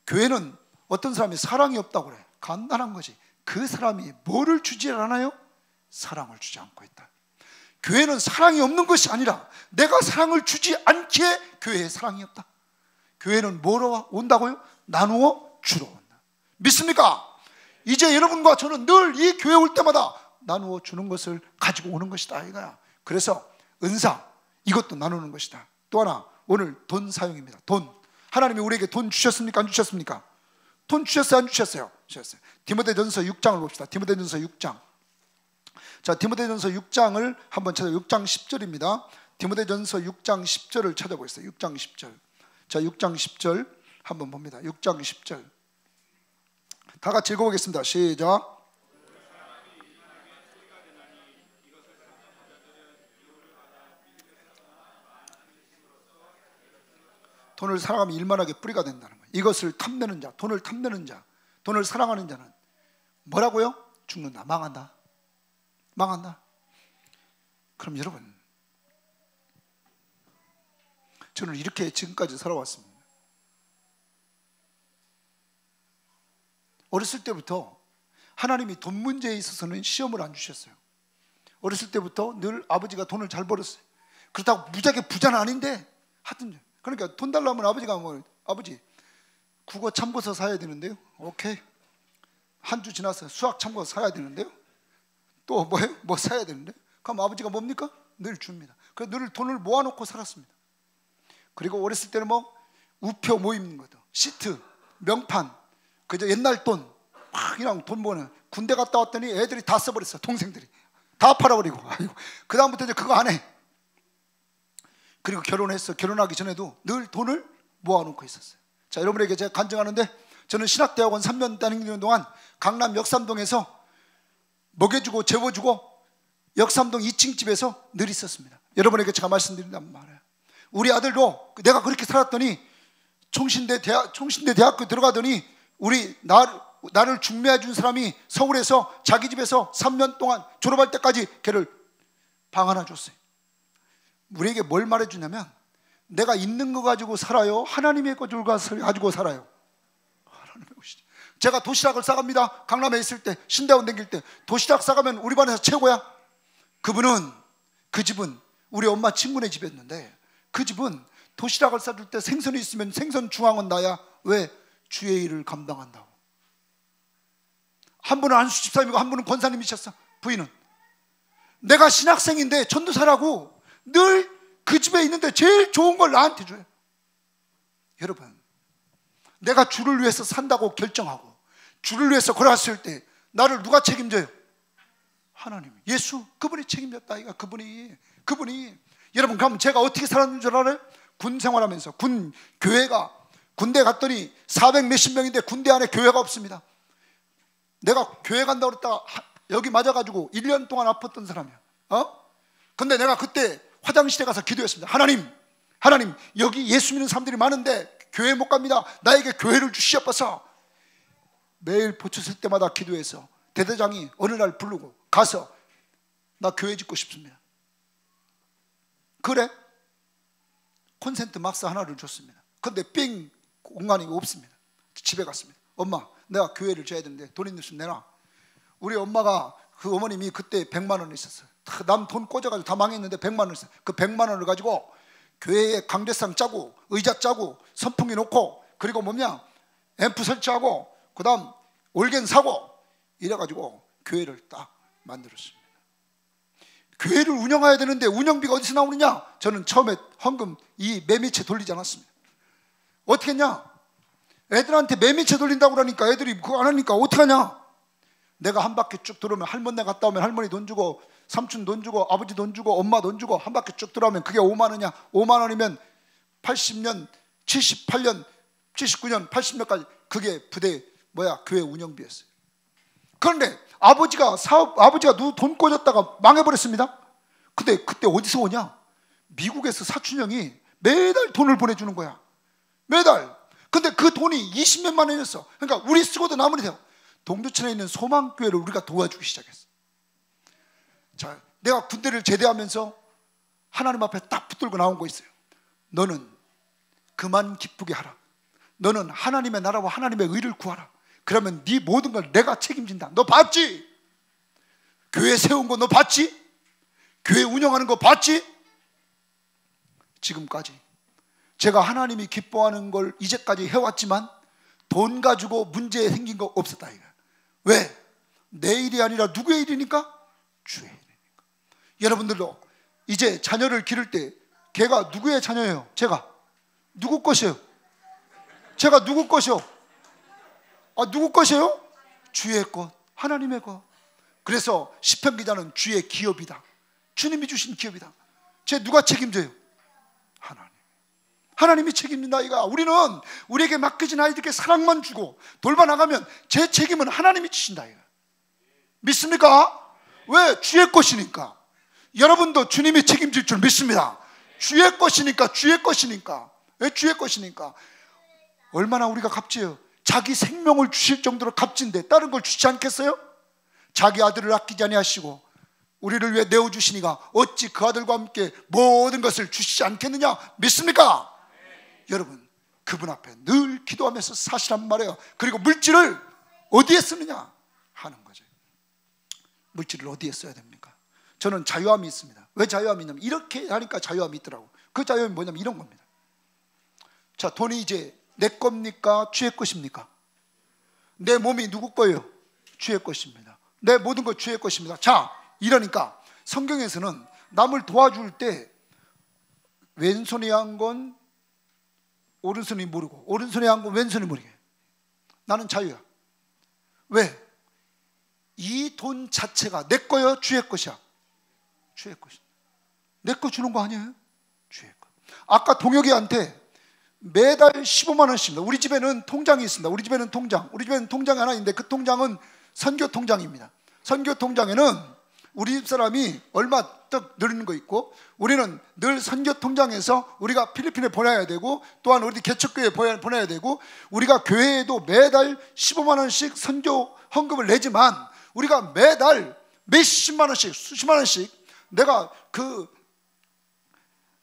[SPEAKER 2] 교회는 어떤 사람이 사랑이 없다고 그래. 간단한 거지. 그 사람이 뭐를 주지 않아요? 사랑을 주지 않고 있다. 교회는 사랑이 없는 것이 아니라 내가 사랑을 주지 않기에 교회에 사랑이 없다. 교회는 뭐로 온다고요? 나누어 주러 온다. 믿습니까? 이제 여러분과 저는 늘 이 교회 올 때마다 나누어 주는 것을 가지고 오는 것이다 이거야. 그래서 은사, 이것도 나누는 것이다. 또 하나, 오늘 돈 사용입니다. 돈. 하나님이 우리에게 돈 주셨습니까? 안 주셨습니까? 돈 주셨어요? 안 주셨어요? 주셨어요. 디모데전서 6장을 봅시다. 디모데전서 6장. 자, 디모데전서 6장을 한번 찾아. 6장 10절입니다. 디모데전서 6장 10절을 찾아보겠어요. 6장 10절. 자, 6장 10절 한번 봅니다. 6장 10절. 다 같이 읽어보겠습니다. 시작. 돈을 사랑하면 일만하게 뿌리가 된다는 거예요. 이것을 탐내는 자, 돈을 탐내는 자, 돈을 사랑하는 자는 뭐라고요? 죽는다, 망한다. 망한다. 그럼 여러분, 저는 이렇게 지금까지 살아왔습니다. 어렸을 때부터 하나님이 돈 문제에 있어서는 시험을 안 주셨어요. 어렸을 때부터 늘 아버지가 돈을 잘 벌었어요. 그렇다고 무지하게 부자는 아닌데 하여튼, 그러니까 돈 달라면 아버지가 뭐, 아버지 국어 참고서 사야 되는데요. 오케이. 한 주 지나서 수학 참고서 사야 되는데요. 또 뭐예요? 뭐 사야 되는데? 그럼 아버지가 뭡니까? 늘 줍니다. 그래서 늘 돈을 모아놓고 살았습니다. 그리고 어렸을 때는 뭐 우표 모임 것도, 시트, 명판, 그저 옛날 돈, 막 그냥 돈 모으는. 군대 갔다 왔더니 애들이 다 써버렸어. 동생들이 다 팔아버리고. 아이고. 그 다음부터 이제 그거 안 해. 그리고 결혼했어. 결혼하기 전에도 늘 돈을 모아놓고 있었어요. 자, 여러분에게 제가 간증하는데, 저는 신학대학원 3년 다니는 동안 강남 역삼동에서 먹여주고 재워주고 역삼동 2층 집에서 늘 있었습니다. 여러분에게 제가 말씀드린단 말이에요. 우리 아들도 내가 그렇게 살았더니 총신대 대학교 들어가더니 나를 중매해 준 사람이 서울에서 자기 집에서 3년 동안 졸업할 때까지 걔를 방 하나 줬어요. 우리에게 뭘 말해주냐면, 내가 있는 거 가지고 살아요? 하나님의 것을 가지고 살아요? 하나님의 것이죠. 제가 도시락을 싸갑니다. 강남에 있을 때, 신대원 다닐 때 도시락 싸가면 우리 반에서 최고야. 그 집은 우리 엄마 친구네 집이었는데, 그 집은 도시락을 싸줄 때 생선이 있으면 생선 중앙은 나야. 왜? 주의 일을 감당한다고. 한 분은 안수 집사님이고 한 분은 권사님이셨어. 부인은. 내가 신학생인데 전도사라고 늘 그 집에 있는데 제일 좋은 걸 나한테 줘요. 여러분, 내가 주를 위해서 산다고 결정하고 주를 위해서 걸어왔을 때 나를 누가 책임져요? 하나님, 예수, 그분이 책임졌다. 이거 그분이. 여러분, 그럼 제가 어떻게 살았는 줄 알아요? 군 생활하면서 교회가, 군대 갔더니 400 몇십 명인데 군대 안에 교회가 없습니다. 내가 교회 간다고 그랬다가 여기 맞아가지고 1년 동안 아팠던 사람이야. 근데 내가 그때 화장실에 가서 기도했습니다. 하나님, 여기 예수 믿는 사람들이 많은데 교회 못 갑니다. 나에게 교회를 주시옵소서. 매일 보초쓸 때마다 기도해서 대대장이 어느 날 부르고 가서, 나 교회 짓고 싶습니다. 그래? 콘센트 막스 하나를 줬습니다. 근데 삥 공간이 없습니다. 집에 갔습니다. 엄마, 내가 교회를 줘야 되는데 돈 있는 수 내놔. 우리 엄마가, 그 어머님이 그때 100만 원 있었어요. 남 돈 꽂아가지고 다 망했는데 100만 원 있어요. 그 100만 원을 가지고 교회에 강대상 짜고 의자 짜고 선풍기 놓고, 그리고 뭐냐, 앰프 설치하고, 그 다음 올겐 사고, 이래가지고 교회를 딱 만들었습니다. 교회를 운영해야 되는데 운영비가 어디서 나오느냐? 저는 처음에 헌금 이 매미채 돌리지 않았습니다. 어떻게 했냐? 애들한테 매미채 돌린다고 그러니까 애들이 그거 안 하니까 어떻게 하냐? 내가 한 바퀴 쭉 돌으면, 할머니 갔다 오면 할머니 돈 주고, 삼촌 돈 주고, 아버지 돈 주고, 엄마 돈 주고, 한 바퀴 쭉 돌아오면 그게 5만 원이야. 5만 원이면 80년, 78년, 79년, 80년까지 그게 부대 교회 운영비였어요. 그런데 아버지가 돈 꽂았다가 망해버렸습니다. 근데 그때 어디서 오냐? 미국에서 사촌형이 매달 돈을 보내주는 거야. 매달. 근데 그 돈이 20몇만 원이었어. 그러니까 우리 쓰고도 남으리 돼요. 동두천에 있는 소망교회를 우리가 도와주기 시작했어. 자, 내가 군대를 제대하면서 하나님 앞에 딱 붙들고 나온 거 있어요. 너는 그만 기쁘게 하라. 너는 하나님의 나라와 하나님의 의를 구하라. 그러면 네 모든 걸 내가 책임진다. 너 봤지? 교회 세운 거 너 봤지? 교회 운영하는 거 봤지? 지금까지 제가 하나님이 기뻐하는 걸 이제까지 해왔지만 돈 가지고 문제 생긴 거 없었다 이거. 왜? 내 일이 아니라 누구의 일이니까? 주의 일이니까. 여러분들도 이제 자녀를 기를 때 걔가 누구의 자녀예요? 제가 누구 것이에요? 제가 누구 것이요? 누구 것이에요? 주의 것, 하나님의 것. 그래서 시편 기자는 주의 기업이다. 주님이 주신 기업이다. 쟤 누가 책임져요? 하나님. 하나님이 책임진다 이가. 우리는 우리에게 맡겨진 아이들에게 사랑만 주고 돌봐나가면 제 책임은 하나님이 지신다 이가. 믿습니까? 왜? 주의 것이니까. 여러분도 주님이 책임질 줄 믿습니다. 주의 것이니까. 주의 것이니까. 왜? 주의 것이니까. 얼마나 우리가 값지어요. 자기 생명을 주실 정도로 값진데 다른 걸 주지 않겠어요? 자기 아들을 아끼지 아니하시고 우리를 위해 내어주시니가 어찌 그 아들과 함께 모든 것을 주시지 않겠느냐? 믿습니까? 여러분, 그분 앞에 늘 기도하면서 사실한 말이에요. 그리고 물질을 어디에 쓰느냐 하는 거죠. 물질을 어디에 써야 됩니까? 저는 자유함이 있습니다. 왜 자유함이 있냐면 이렇게 하니까 자유함이 있더라고. 그 자유함이 뭐냐면 이런 겁니다. 자, 돈이 이제 내 겁니까? 주의 것입니까? 내 몸이 누구 거예요? 주의 것입니다. 내 모든 것 주의 것입니다. 자, 이러니까 성경에서는 남을 도와줄 때 왼손이 한 건 오른손이 모르고 오른손이 한 건 왼손이 모르게. 나는 자유야. 왜? 이 돈 자체가 내 거요? 주의 것이야? 주의 것이야. 내 거 주는 거 아니에요? 주의 것. 아까 동혁이한테 매달 15만 원씩입니다. 우리 집에는 통장이 있습니다. 우리 집에는 통장이 하나 있는데 그 통장은 선교 통장입니다. 선교 통장에는 우리 집 사람이 얼마 떡 늘리는 거 있고, 우리는 늘 선교 통장에서 우리가 필리핀에 보내야 되고, 또한 우리 개척교회에 보내야 되고, 우리가 교회에도 매달 15만 원씩 선교 헌금을 내지만 우리가 매달 몇십만 원씩, 수십만 원씩, 내가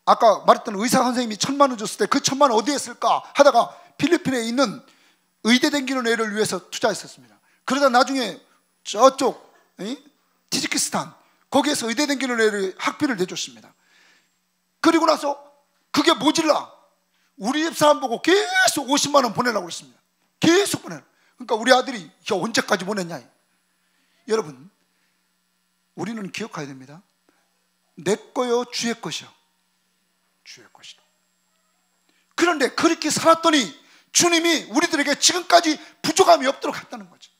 [SPEAKER 2] 아까 말했던 의사 선생님이 1,000만 원 줬을 때 그 1,000만 원 어디에 쓸까 하다가 필리핀에 있는 의대 다니는 애를 위해서 투자했었습니다. 그러다 나중에 저쪽 티지키스탄 거기에서 의대 다니는 애를 학비를 내줬습니다. 그리고 나서 그게 모질라 우리 집 사람 보고 계속 50만 원 보내라고 그랬습니다. 계속 보내라. 그러니까 우리 아들이 야, 언제까지 보냈냐. 여러분, 우리는 기억해야 됩니다. 내 거요, 주의 것이요. 주의 것이다. 그런데 그렇게 살았더니 주님이 우리들에게 지금까지 부족함이 없도록 했다는 거죠.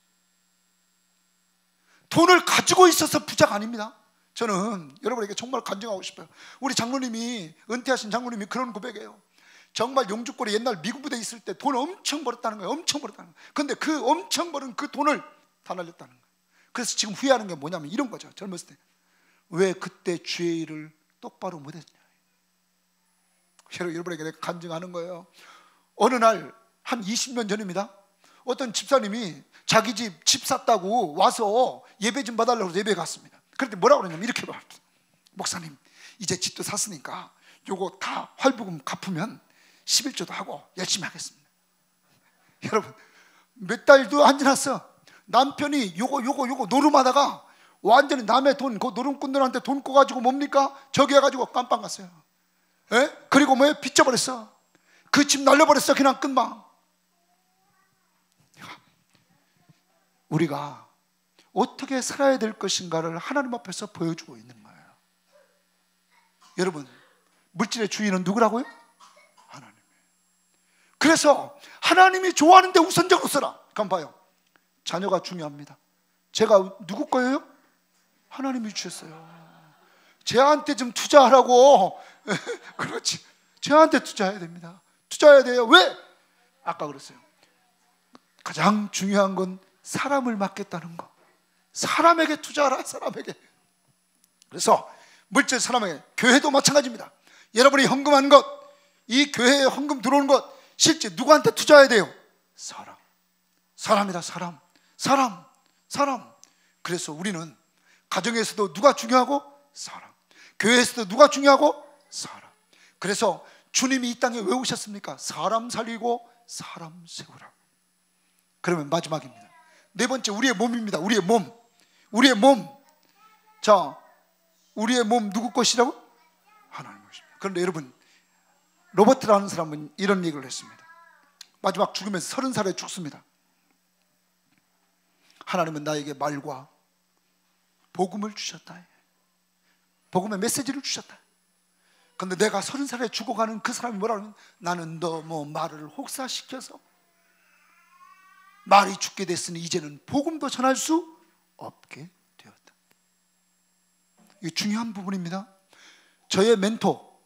[SPEAKER 2] 돈을 가지고 있어서 부자가 아닙니다. 저는 여러분에게 정말 간증하고 싶어요. 우리 장로님이, 은퇴하신 장로님이 그런 고백이에요. 정말 용주골에 옛날 미군 부대에 있을 때 돈 엄청 벌었다는 거예요. 엄청 벌었다는 거예요. 그런데 그 엄청 벌은 그 돈을 다 날렸다는 거예요. 그래서 지금 후회하는 게 뭐냐면 이런 거죠. 젊었을 때 왜 그때 주의 일을 똑바로 못했냐. 여러분에게 내가 간증하는 거예요. 어느 날 한 20년 전입니다. 어떤 집사님이 자기 집 샀다고 와서 예배 좀 봐달라고 예배에 갔습니다. 그런데 뭐라고 그러냐면 이렇게 말했어요. 목사님, 이제 집도 샀으니까 요거 다 할부금 갚으면 11조도 하고 열심히 하겠습니다. 여러분, 몇 달도 안 지났어. 남편이 요거 노름하다가 완전히 남의 돈, 그 노름꾼들한테 돈 꺼가지고 뭡니까? 저기 해가지고 깜빵 갔어요. 에? 그리고 뭐에 빚져버렸어. 그 집 날려버렸어. 그냥 끝망. 우리가 어떻게 살아야 될 것인가를 하나님 앞에서 보여주고 있는 거예요. 여러분, 물질의 주인은 누구라고요? 하나님. 그래서 하나님이 좋아하는데 우선적으로 써라. 그럼 봐요. 자녀가 중요합니다. 제가 누구 거예요? 하나님이 주셨어요. 쟤한테 좀 투자하라고. 그렇지. 쟤한테 투자해야 됩니다. 투자해야 돼요. 왜? 아까 그랬어요. 가장 중요한 건 사람을 맡겠다는 거. 사람에게 투자하라. 사람에게. 그래서 물질 사람에게, 교회도 마찬가지입니다. 여러분이 헌금한 것, 이 교회에 헌금 들어오는 것, 실제 누구한테 투자해야 돼요? 사람. 사람이다. 사람. 그래서 우리는 가정에서도 누가 중요하고? 사람. 교회에서도 누가 중요하고? 사람. 그래서 주님이 이 땅에 왜 오셨습니까? 사람 살리고 사람 세우라. 그러면 마지막입니다. 네 번째, 우리의 몸입니다. 우리의 몸. 자, 우리의 몸 누구 것이라고? 하나님 것입니다. 그런데 여러분, 로버트라는 사람은 이런 얘기를 했습니다. 마지막 죽으면서 30살에 죽습니다. 하나님은 나에게 말과 복음을 주셨다. 복음의 메시지를 주셨다. 그런데 내가 30살에 죽어가는 그 사람이 뭐라 하면, 나는 너 뭐 말을 혹사시켜서 말이 죽게 됐으니 이제는 복음도 전할 수 없게 되었다. 이게 중요한 부분입니다. 저의 멘토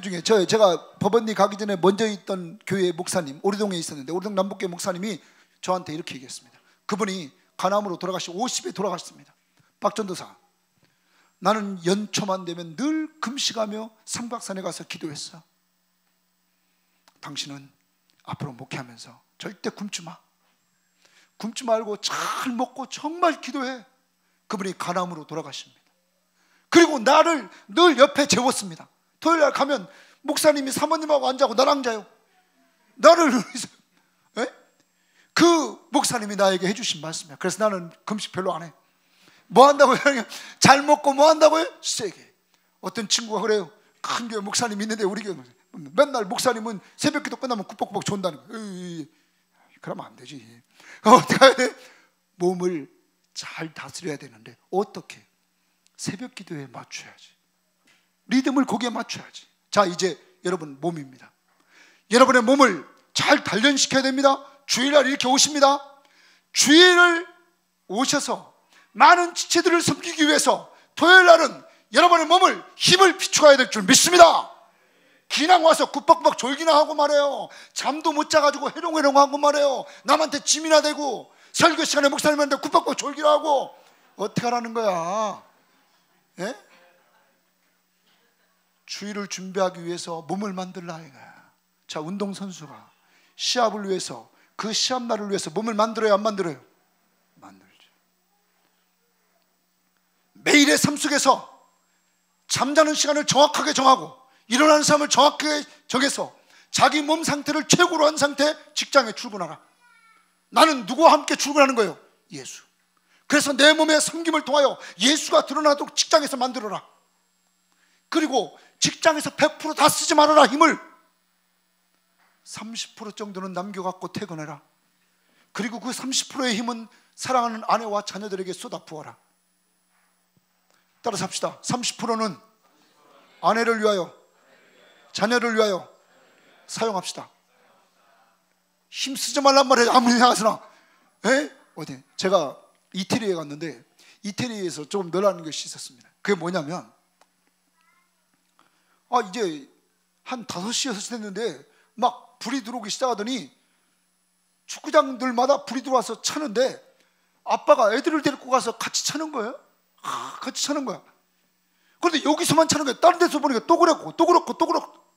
[SPEAKER 2] 중에 제가 법원리 가기 전에 먼저 있던 교회 목사님, 오리동에 있었는데, 오리동 남북교회 목사님이 저한테 이렇게 얘기했습니다. 그분이 간암으로 50에 돌아가셨습니다. 박전도사, 나는 연초만 되면 늘 금식하며 삼각산에 가서 기도했어. 당신은 앞으로 목회하면서 절대 굶지 말고 잘 먹고 정말 기도해. 그분이 간암으로 돌아가십니다. 그리고 나를 늘 옆에 재웠습니다. 토요일날 가면 목사님이 사모님하고 앉아고 나랑 자요. 나를 그 목사님이 나에게 해주신 말씀이야. 그래서 나는 금식 별로 안 해. 뭐 한다고요? 잘 먹고 뭐 한다고요? 세게. 어떤 친구가 그래요. 큰 교회 목사님 있는데, 우리 교회 맨날 목사님은 새벽 기도 끝나면 꾸벅꾸벅 존다는 거예요. 그러면 안 되지. 어떻게 해야 돼? 몸을 잘 다스려야 되는데 어떻게? 새벽 기도에 맞춰야지. 리듬을 거기에 맞춰야지. 자, 이제 여러분 몸입니다. 여러분의 몸을 잘 단련시켜야 됩니다. 주일날 이렇게 오십니다. 주일을 오셔서 많은 지체들을 섬기기 위해서 토요일날은 여러분의 몸을 힘을 비춰야 될 줄 믿습니다. 그냥 와서 구박구박 졸기나 하고 말해요. 잠도 못 자가지고 해롱해롱하고 말해요. 남한테 짐이나 대고 설교 시간에 목사님한테 구박구박 졸기나 하고 어떻게 하라는 거야? 예? 주일을 준비하기 위해서 몸을 만들라 이거야. 자, 운동선수가 시합을 위해서, 그 시합날을 위해서 몸을 만들어요, 안 만들어요? 만들죠. 매일의 삶 속에서 잠자는 시간을 정확하게 정하고 일어나는 시간을 정확하게 정해서 자기 몸 상태를 최고로 한 상태 직장에 출근하라. 나는 누구와 함께 출근하는 거예요? 예수. 그래서 내 몸의 섬김을 통하여 예수가 드러나도록 직장에서 만들어라. 그리고 직장에서 100% 다 쓰지 말아라. 힘을 30% 정도는 남겨갖고 퇴근해라. 그리고 그 30%의 힘은 사랑하는 아내와 자녀들에게 쏟아 부어라. 따라서 합시다. 30%는 아내를 위하여, 자녀를 위하여 사용합시다. 힘쓰지 말란 말이에요. 아무리 생각하시나. 어디? 제가 이태리에 갔는데 이태리에서 조금 놀라는 것이 있었습니다. 그게 뭐냐면, 이제 한 5시, 6시 됐는데 막 불이 들어오기 시작하더니 축구장들마다 불이 들어와서 차는데 아빠가 애들을 데리고 가서 같이 차는 거예요. 같이 차는 거야. 그런데 여기서만 차는 거야. 다른 데서 보니까 또 그렇고.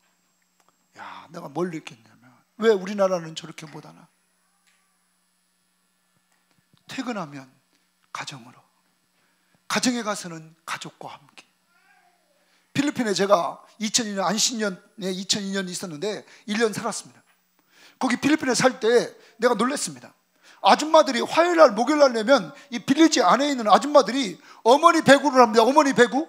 [SPEAKER 2] 야, 내가 뭘 느꼈냐면, 왜 우리나라는 저렇게 못하나? 퇴근하면 가정으로, 가정에 가서는 가족과 함께. 필리핀에 제가 2002년 안식년에 2002년 있었는데 1년 살았습니다. 거기 필리핀에 살 때 내가 놀랐습니다. 아줌마들이 화요일날 목요일날 내면 이 빌리지 안에 있는 아줌마들이 어머니 배구를 합니다. 어머니 배구.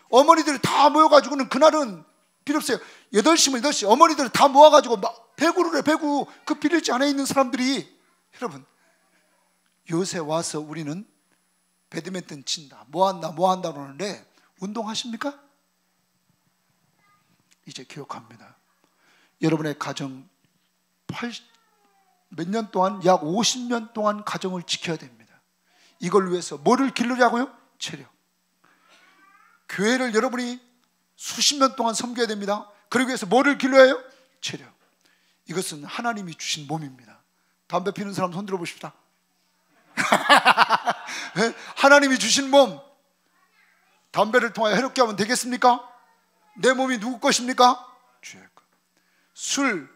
[SPEAKER 2] 어머니들이 다 모여가지고는 그날은 필요 없어요. 8시면 8시 어머니들이 다 모아가지고 막 배구를 해. 배구. 그 빌리지 안에 있는 사람들이, 여러분, 요새 와서 우리는 배드민턴 친다, 뭐한다 그러는데 운동하십니까? 이제 기억합니다. 여러분의 가정 몇 년 동안, 약 50년 동안 가정을 지켜야 됩니다. 이걸 위해서 뭐를 기르자고요? 체력. 교회를 여러분이 수십 년 동안 섬겨야 됩니다. 그러기 위해서 뭐를 길러야 해요? 체력. 이것은 하나님이 주신 몸입니다. 담배 피는 사람 손 들어보십시다. 하나님이 주신 몸, 담배를 통하여 해롭게 하면 되겠습니까? 내 몸이 누구 것입니까? 주의 것. 술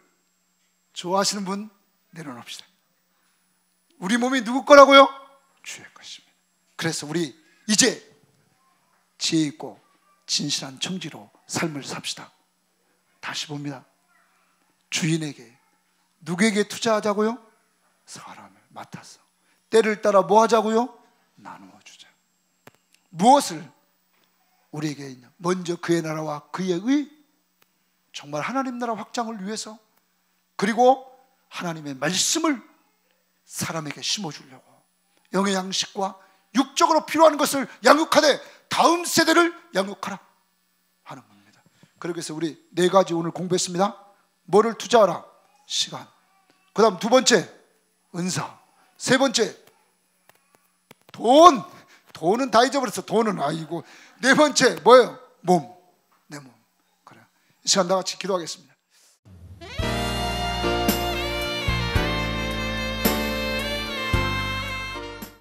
[SPEAKER 2] 좋아하시는 분 내려놓읍시다. 우리 몸이 누구 거라고요? 주의 것입니다. 그래서 우리 이제 지혜 있고 진실한 청지로 삶을 삽시다. 다시 봅니다. 주인에게, 누구에게 투자하자고요? 사람을 맡아서. 때를 따라 뭐 하자고요? 나누어 주자. 무엇을 우리에게 있냐? 먼저 그의 나라와 그의 의, 정말 하나님 나라 확장을 위해서, 그리고 하나님의 말씀을 사람에게 심어주려고 영의 양식과 육적으로 필요한 것을 양육하되 다음 세대를 양육하라 하는 겁니다. 그러기 위해서 우리 4가지 오늘 공부했습니다. 뭐를 투자하라? 시간. 그 다음 2번째 은사. 3번째 돈. 돈은 다 잊어버렸어. 돈은 아이고. 4번째 뭐예요? 몸. 내 몸. 그래. 이 시간 다 같이 기도하겠습니다.